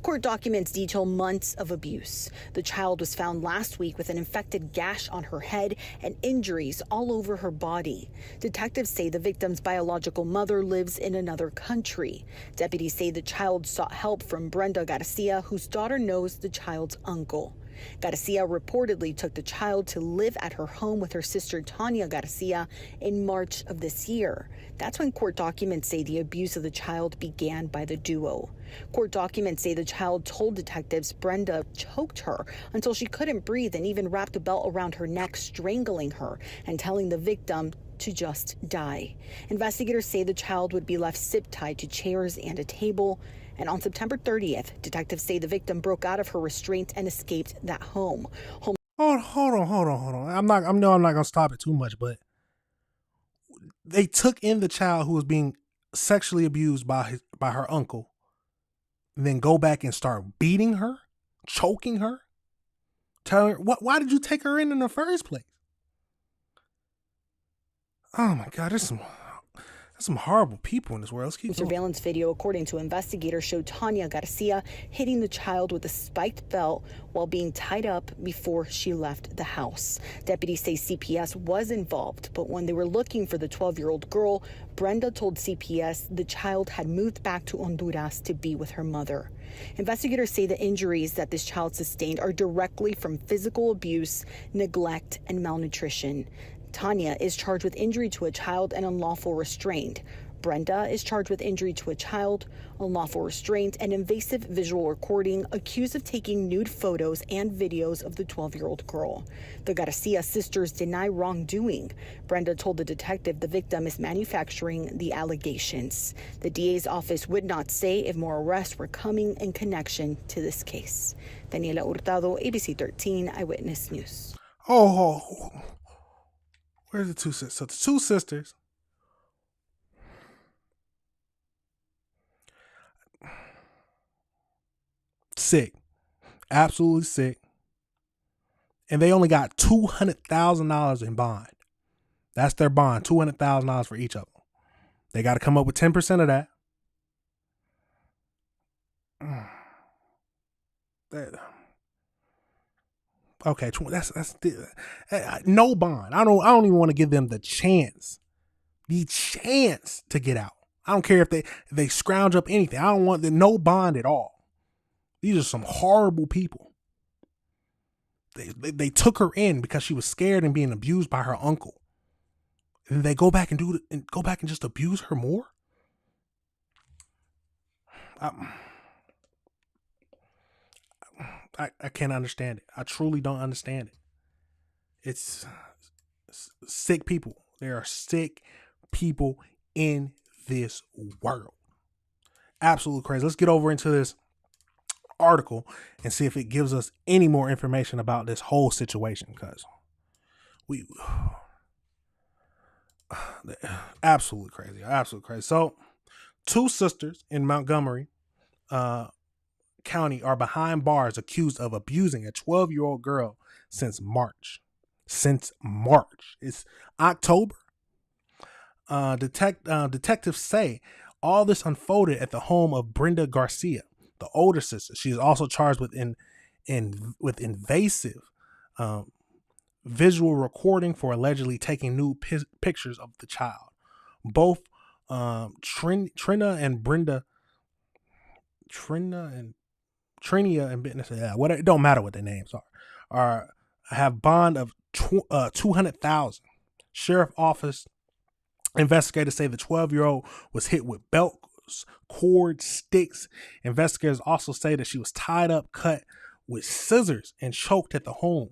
[SPEAKER 23] Court documents detail months of abuse. The child was found last week with an infected gash on her head and injuries all over her body. Detectives say the victim's biological mother lives in another country. Deputies say the child sought help from Brenda Garcia, whose daughter knows the child's uncle. Garcia reportedly took the child to live at her home with her sister Tanya Garcia in March of this year. That's when court documents say the abuse of the child began by the duo. Court documents say the child told detectives Brenda choked her until she couldn't breathe and even wrapped a belt around her neck, strangling her and telling the victim to just die. Investigators say the child would be left zip-tied to chairs and a table. And on September 30th, detectives say the victim broke out of her restraints and escaped that home. Hold
[SPEAKER 1] on. I'm not gonna stop it too much, but they took in the child who was being sexually abused by her uncle and then go back and start beating her, choking her, telling her, why did you take her in the first place? Oh my God, there's some horrible people in this world. Let's keep
[SPEAKER 23] Surveillance video, according to investigators, showed Tanya Garcia hitting the child with a spiked belt while being tied up before she left the house. Deputies say CPS was involved, but when they were looking for the 12-year-old girl, Brenda told CPS the child had moved back to Honduras to be with her mother. Investigators say the injuries that this child sustained are directly from physical abuse, neglect, and malnutrition. Tanya is charged with injury to a child and unlawful restraint. Brenda is charged with injury to a child, unlawful restraint, and invasive visual recording, accused of taking nude photos and videos of the 12-year-old girl. The Garcia sisters deny wrongdoing. Brenda told the detective the victim is manufacturing the allegations. The DA's office would not say if more arrests were coming in connection to this case. Daniela Hurtado, ABC 13 Eyewitness News.
[SPEAKER 1] Oh, where's the two sisters? So the two sisters. Sick. Absolutely sick. And they only got $200,000 in bond. That's their bond, $200,000 for each of them. They got to come up with 10% of that. Okay, that's no bond. I don't even want to give them the chance to get out. I don't care if they scrounge up anything. I don't want no bond at all. These are some horrible people. They took her in because she was scared and being abused by her uncle. And they go back and go back and just abuse her more. I can't understand it. I truly don't understand it. It's sick people. There are sick people in this world. Absolutely crazy. Let's get over into this article and see if it gives us any more information about this whole situation, because absolutely crazy. So 2 sisters in Montgomery County are behind bars accused of abusing a 12-year-old girl since March. It's October. Detectives say all this unfolded at the home of Brenda Garcia, the older sister. She is also charged with invasive visual recording for allegedly taking nude pictures of the child. Both Trinia and it don't matter what their names are have bond of $200,000. Sheriff office investigators say the 12-year-old was hit with belts, cords, sticks. Investigators also say that she was tied up, cut with scissors, and choked at the home.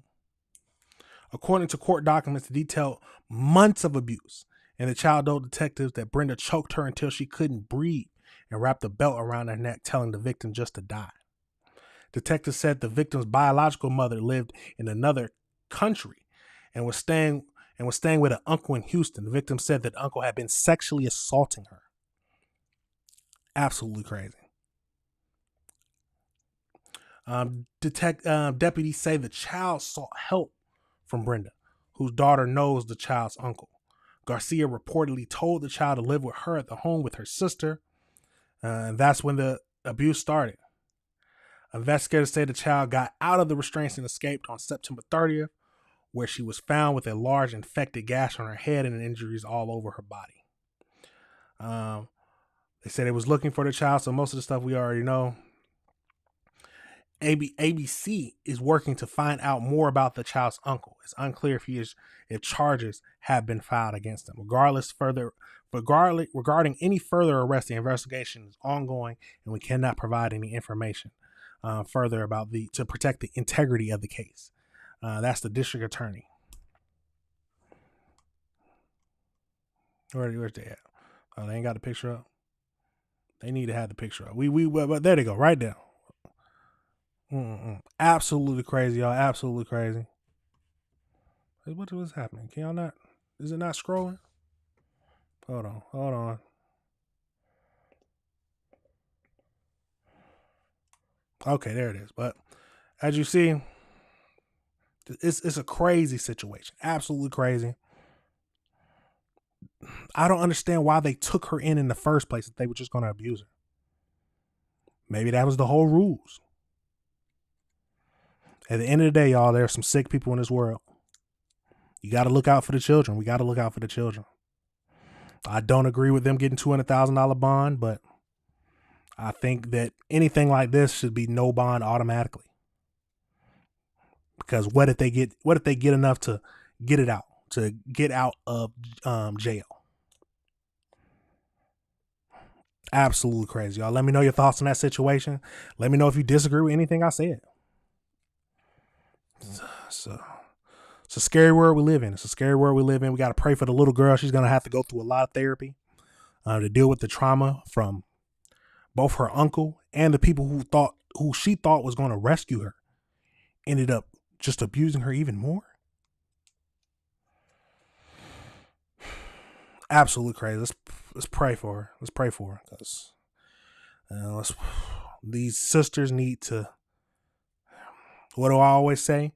[SPEAKER 1] According to court documents, detailed months of abuse, and the child told detectives that Brenda choked her until she couldn't breathe and wrapped a belt around her neck, telling the victim just to die. Detectives said the victim's biological mother lived in another country and was staying with an uncle in Houston. The victim said that the uncle had been sexually assaulting her. Absolutely crazy. Deputies say the child sought help from Brenda, whose daughter knows the child's uncle. Garcia reportedly told the child to live with her at the home with her sister, and that's when the abuse started. Investigators say the child got out of the restraints and escaped on September 30th, where she was found with a large infected gash on her head and injuries all over her body. They said they was looking for the child, so most of the stuff we already know. ABC is working to find out more about the child's uncle. It's unclear if charges have been filed against him. Regarding any further arrest, the investigation is ongoing, and we cannot provide any information further about to protect the integrity of the case. That's the district attorney. Where's they at? Oh, they ain't got the picture up. They need to have the picture up. But there they go, right there. Absolutely crazy, y'all. Absolutely crazy. What was happening? Can y'all not? Is it not scrolling? Hold on. Okay, there it is. But as you see, it's a crazy situation. Absolutely crazy. I don't understand why they took her in the first place if they were just going to abuse her. Maybe that was the whole rules. At the end of the day, y'all, there are some sick people in this world. You got to look out for the children. We got to look out for the children. I don't agree with them getting $200,000 bond, but I think that anything like this should be no bond automatically. Because what if they get enough to get it out, to get out of jail? Absolutely crazy, y'all. Let me know your thoughts on that situation. Let me know if you disagree with anything I said. So it's a scary world we live in. It's a scary world we live in. We got to pray for the little girl. She's going to have to go through a lot of therapy to deal with the trauma from both her uncle and the people who she thought was going to rescue her ended up just abusing her even more. Absolutely crazy. Let's pray for her. Let's pray for her, because these sisters need to. What do I always say?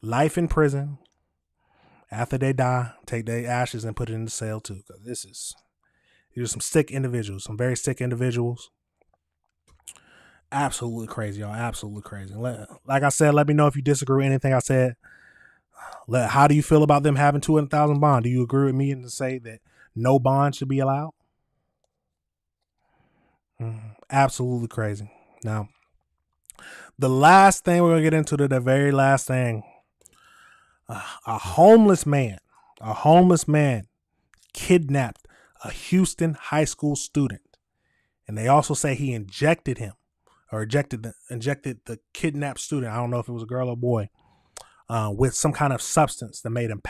[SPEAKER 1] Life in prison. After they die, take their ashes and put it in the cell too. Because these are some sick individuals, some very sick individuals. Absolutely crazy, y'all. Absolutely crazy. Like I said, let me know if you disagree with anything I said. How do you feel about them having $200,000 bond? Do you agree with me and to say that no bond should be allowed? Absolutely crazy. Now, the last thing we're going to get into, the very last thing, a homeless man kidnapped a Houston high school student. And they also say he injected him, or injected the kidnapped student. I don't know if it was a girl or boy, with some kind of substance that made him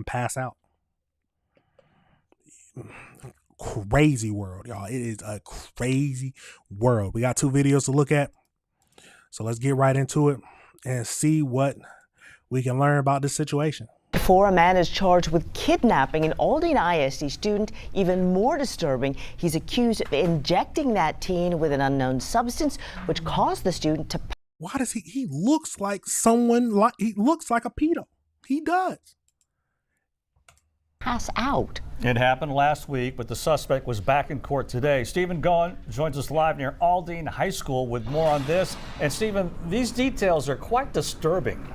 [SPEAKER 1] pass out. Crazy world, y'all. It is a crazy world. We got 2 videos to look at. So let's get right into it and see what we can learn about this situation.
[SPEAKER 6] Before a man is charged with kidnapping an Aldine ISD student, even more disturbing, he's accused of injecting that teen with an unknown substance, which caused the student to.
[SPEAKER 1] Why does he looks like he looks like a pedo. He does.
[SPEAKER 6] Pass out.
[SPEAKER 7] It happened last week, but the suspect was back in court today. Stephen Goen joins us live near Aldine High School with more on this. And Stephen, these details are quite disturbing.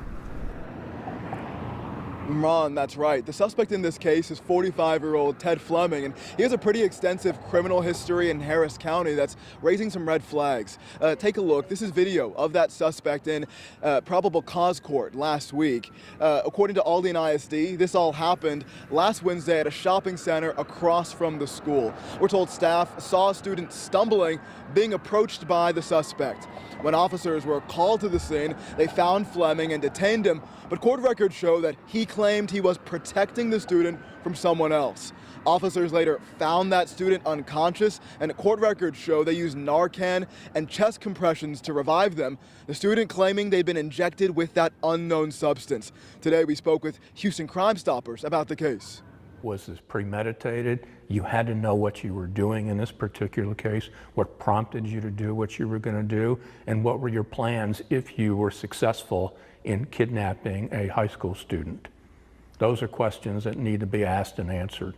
[SPEAKER 10] Ron, that's right. The suspect in this case is 45-year-old Ted Fleming, and he has a pretty extensive criminal history in Harris County that's raising some red flags. Take a look. This is video of that suspect in probable cause court last week. According to Aldine ISD, this all happened last Wednesday at a shopping center across from the school. We're told staff saw a student stumbling, being approached by the suspect. When officers were called to the scene, they found Fleming and detained him, but court records show that he claimed he was protecting the student from someone else. Officers later found that student unconscious, and court records show they used Narcan and chest compressions to revive them, the student claiming they'd been injected with that unknown substance. Today we spoke with Houston Crime Stoppers about the case.
[SPEAKER 24] Was this premeditated? You had to know what you were doing in this particular case, what prompted you to do what you were going to do, and what were your plans if you were successful in kidnapping a high school student? Those are questions that need to be asked and answered.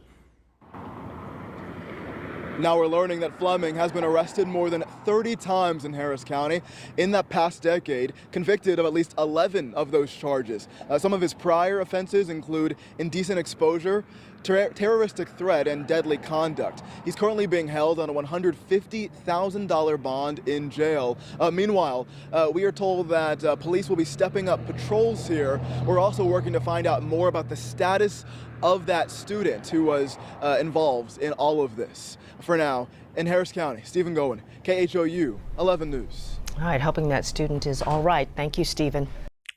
[SPEAKER 10] Now we're learning that Fleming has been arrested more than 30 times in Harris County in that past decade, convicted of at least 11 of those charges. Some of his prior offenses include indecent exposure, terroristic threat, and deadly conduct. He's currently being held on a $150,000 bond in jail. Meanwhile, we are told that police will be stepping up patrols here. We're also working to find out more about the status of that student who was involved in all of this. For now, in Harris County, Stephen Goen, KHOU 11 News.
[SPEAKER 6] All right, hoping that student is all right. Thank you, Stephen.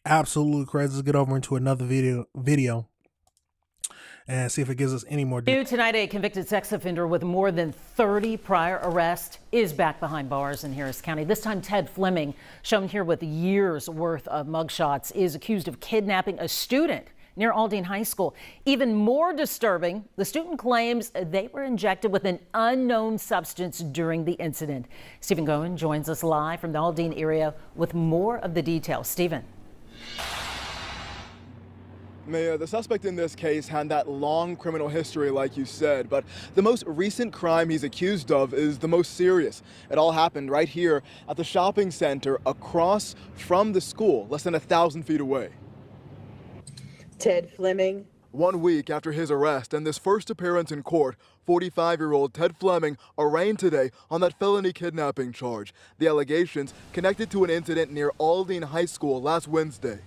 [SPEAKER 1] Absolutely crazy. Let's get over into another video and see if it gives us any more details.
[SPEAKER 25] New tonight, a convicted sex offender with more than 30 prior arrests is back behind bars in Harris County. This time, Ted Fleming, shown here with years worth of mugshots, is accused of kidnapping a student near Aldine High School. Even more disturbing, the student claims they were injected with an unknown substance during the incident. Stephen Goen joins us live from the Aldine area with more of the details. Stephen.
[SPEAKER 10] Maya, the suspect in this case had that long criminal history, like you said, but the most recent crime he's accused of is the most serious. It all happened right here at the shopping center across from the school, less than 1,000 feet away.
[SPEAKER 2] Ted Fleming.
[SPEAKER 10] 1 week after his arrest and this first appearance in court, 45-year-old Ted Fleming arraigned today on that felony kidnapping charge. The allegations connected to an incident near Aldine High School last Wednesday.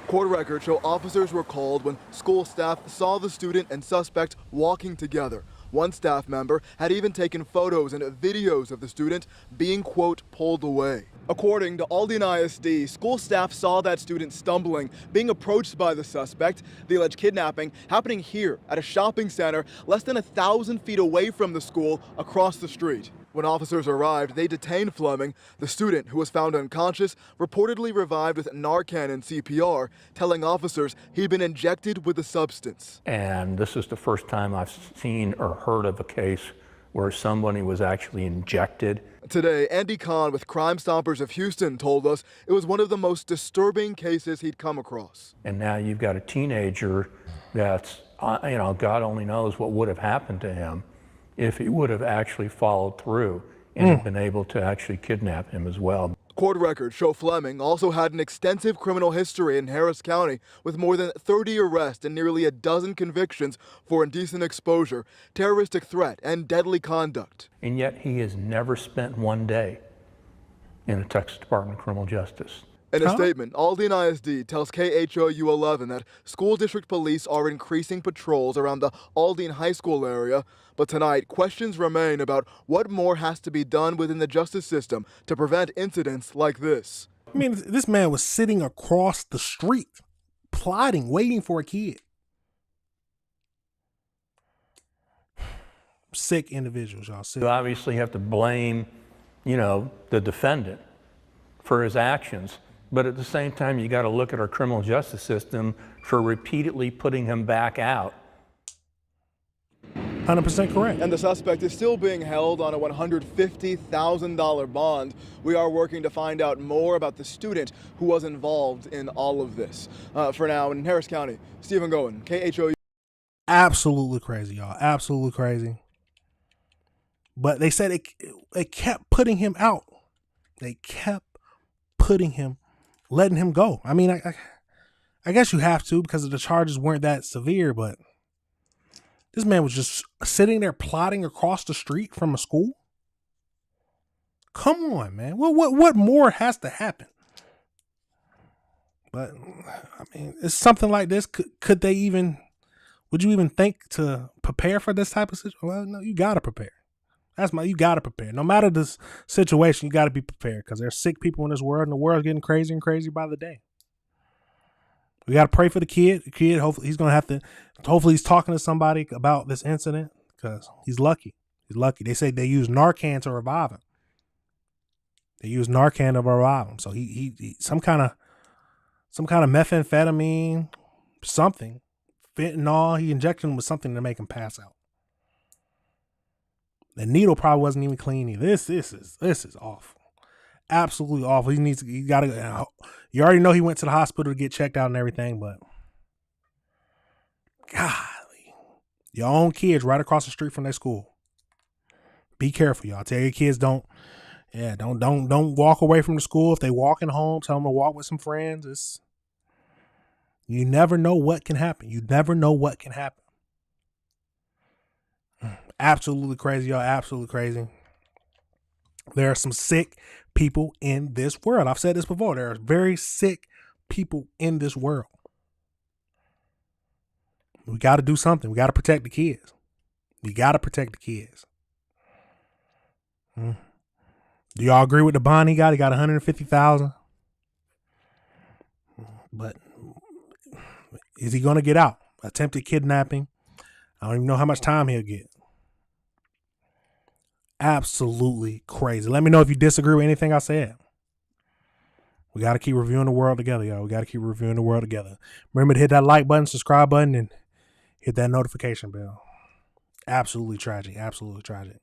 [SPEAKER 10] Court records show officers were called when school staff saw the student and suspect walking together. One staff member had even taken photos and videos of the student being, quote, pulled away. According to Aldine ISD, school staff saw that student stumbling, being approached by the suspect. The alleged kidnapping happening here at a shopping center less than 1,000 feet away from the school across the street. When officers arrived, they detained Fleming. The student, who was found unconscious, reportedly revived with Narcan and CPR, telling officers he'd been injected with the substance.
[SPEAKER 24] And this is the first time I've seen or heard of a case where somebody was actually injected.
[SPEAKER 10] Today, Andy Kahn with Crime Stoppers of Houston told us it was one of the most disturbing cases he'd come across.
[SPEAKER 24] And now you've got a teenager that's, God only knows what would have happened to him if he would have actually followed through and had been able to actually kidnap him as well.
[SPEAKER 10] Court records show Fleming also had an extensive criminal history in Harris County with more than 30 arrests and nearly a dozen convictions for indecent exposure, terroristic threat, and deadly conduct.
[SPEAKER 24] And yet he has never spent one day in the Texas Department of Criminal Justice.
[SPEAKER 10] In a statement, Aldine ISD tells KHOU 11 that school district police are increasing patrols around the Aldine High School area, but tonight questions remain about what more has to be done within the justice system to prevent incidents like this.
[SPEAKER 1] I mean, this man was sitting across the street, plotting, waiting for a kid. Sick individuals, y'all. Sick.
[SPEAKER 24] You obviously have to blame, the defendant for his actions. But at the same time, you got to look at our criminal justice system for repeatedly putting him back out.
[SPEAKER 1] 100% correct.
[SPEAKER 10] And the suspect is still being held on a $150,000 bond. We are working to find out more about the student who was involved in all of this. For now, in Harris County, Stephen Goen, KHOU.
[SPEAKER 1] Absolutely crazy, y'all. Absolutely crazy. But they said it kept putting him out. They kept putting him, letting him go. I mean, I guess you have to because the charges weren't that severe, but this man was just sitting there plotting across the street from a school. Come on, man. What more has to happen? But I mean, it's something like this. Could they even? Would you even think to prepare for this type of situation? Well, no, you gotta prepare. You gotta prepare. No matter the situation, you gotta be prepared because there's sick people in this world, and the world's getting crazier and crazier by the day. We gotta pray for the kid. The kid, hopefully, he's gonna have to. Hopefully, he's talking to somebody about this incident because he's lucky. He's lucky. They say they use Narcan to revive him. They use Narcan to revive him. So he some kind of methamphetamine, something, fentanyl. He injected him with something to make him pass out. The needle probably wasn't even clean either. This is awful. Absolutely awful. You already know he went to the hospital to get checked out and everything, but golly, your own kids right across the street from their school. Be careful, y'all. Tell your kids don't walk away from the school. If they walking home, tell them to walk with some friends. You never know what can happen. Absolutely crazy, y'all. Absolutely crazy. There are some sick people in this world. I've said this before. There are very sick people in this world. We got to do something. We got to protect the kids. Do y'all agree with the bond he got? He got $150,000. But is he going to get out? Attempted kidnapping. I don't even know how much time he'll get. Absolutely crazy. Let me know if you disagree with anything I said. We got to keep reviewing the world together, y'all. We got to keep reviewing the world together. Remember to hit that like button, subscribe button, and hit that notification bell. Absolutely tragic. Absolutely tragic.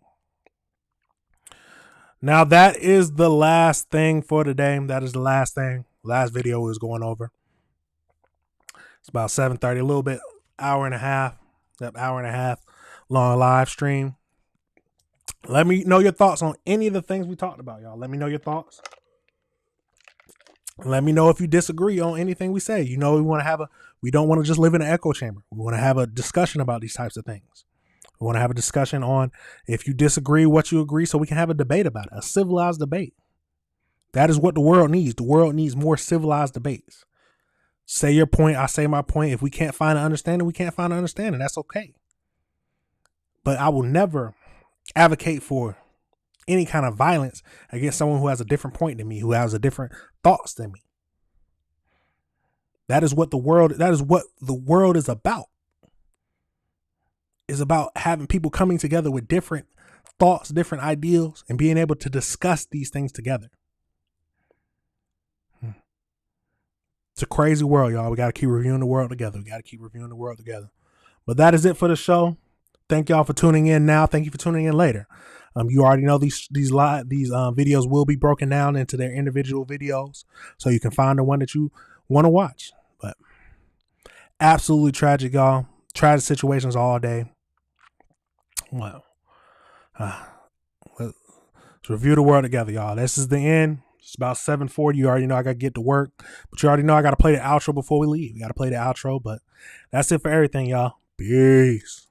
[SPEAKER 1] Now, that is the last thing for today. That is the last thing. Last video is going over. It's about 7:30, a little bit, hour and a half long live stream. Let me know your thoughts on any of the things we talked about, y'all. Let me know your thoughts. Let me know if you disagree on anything we say. You know, we don't want to just live in an echo chamber. We want to have a discussion about these types of things. We want to have a discussion on if you disagree, what you agree, so we can have a debate about it, a civilized debate. That is what the world needs. The world needs more civilized debates. Say your point, I say my point. If we can't find an understanding, we can't find an understanding. That's okay. But I will never advocate for any kind of violence against someone who has a different point than me, who has a different thoughts than me. That is what the world is about. It's about having people coming together with different thoughts, different ideals, and being able to discuss these things together. It's a crazy world, y'all. We got to keep reviewing the world together. But that is it for the show. Thank y'all for tuning in now. Thank you for tuning in later. You already know these videos will be broken down into their individual videos, so you can find the one that you want to watch. But absolutely tragic, y'all. Tragic situations all day. Well, let's review the world together, y'all. This is the end. It's about 7:40. You already know I got to get to work, but you already know I got to play the outro before we leave. We got to play the outro, but that's it for everything, y'all. Peace.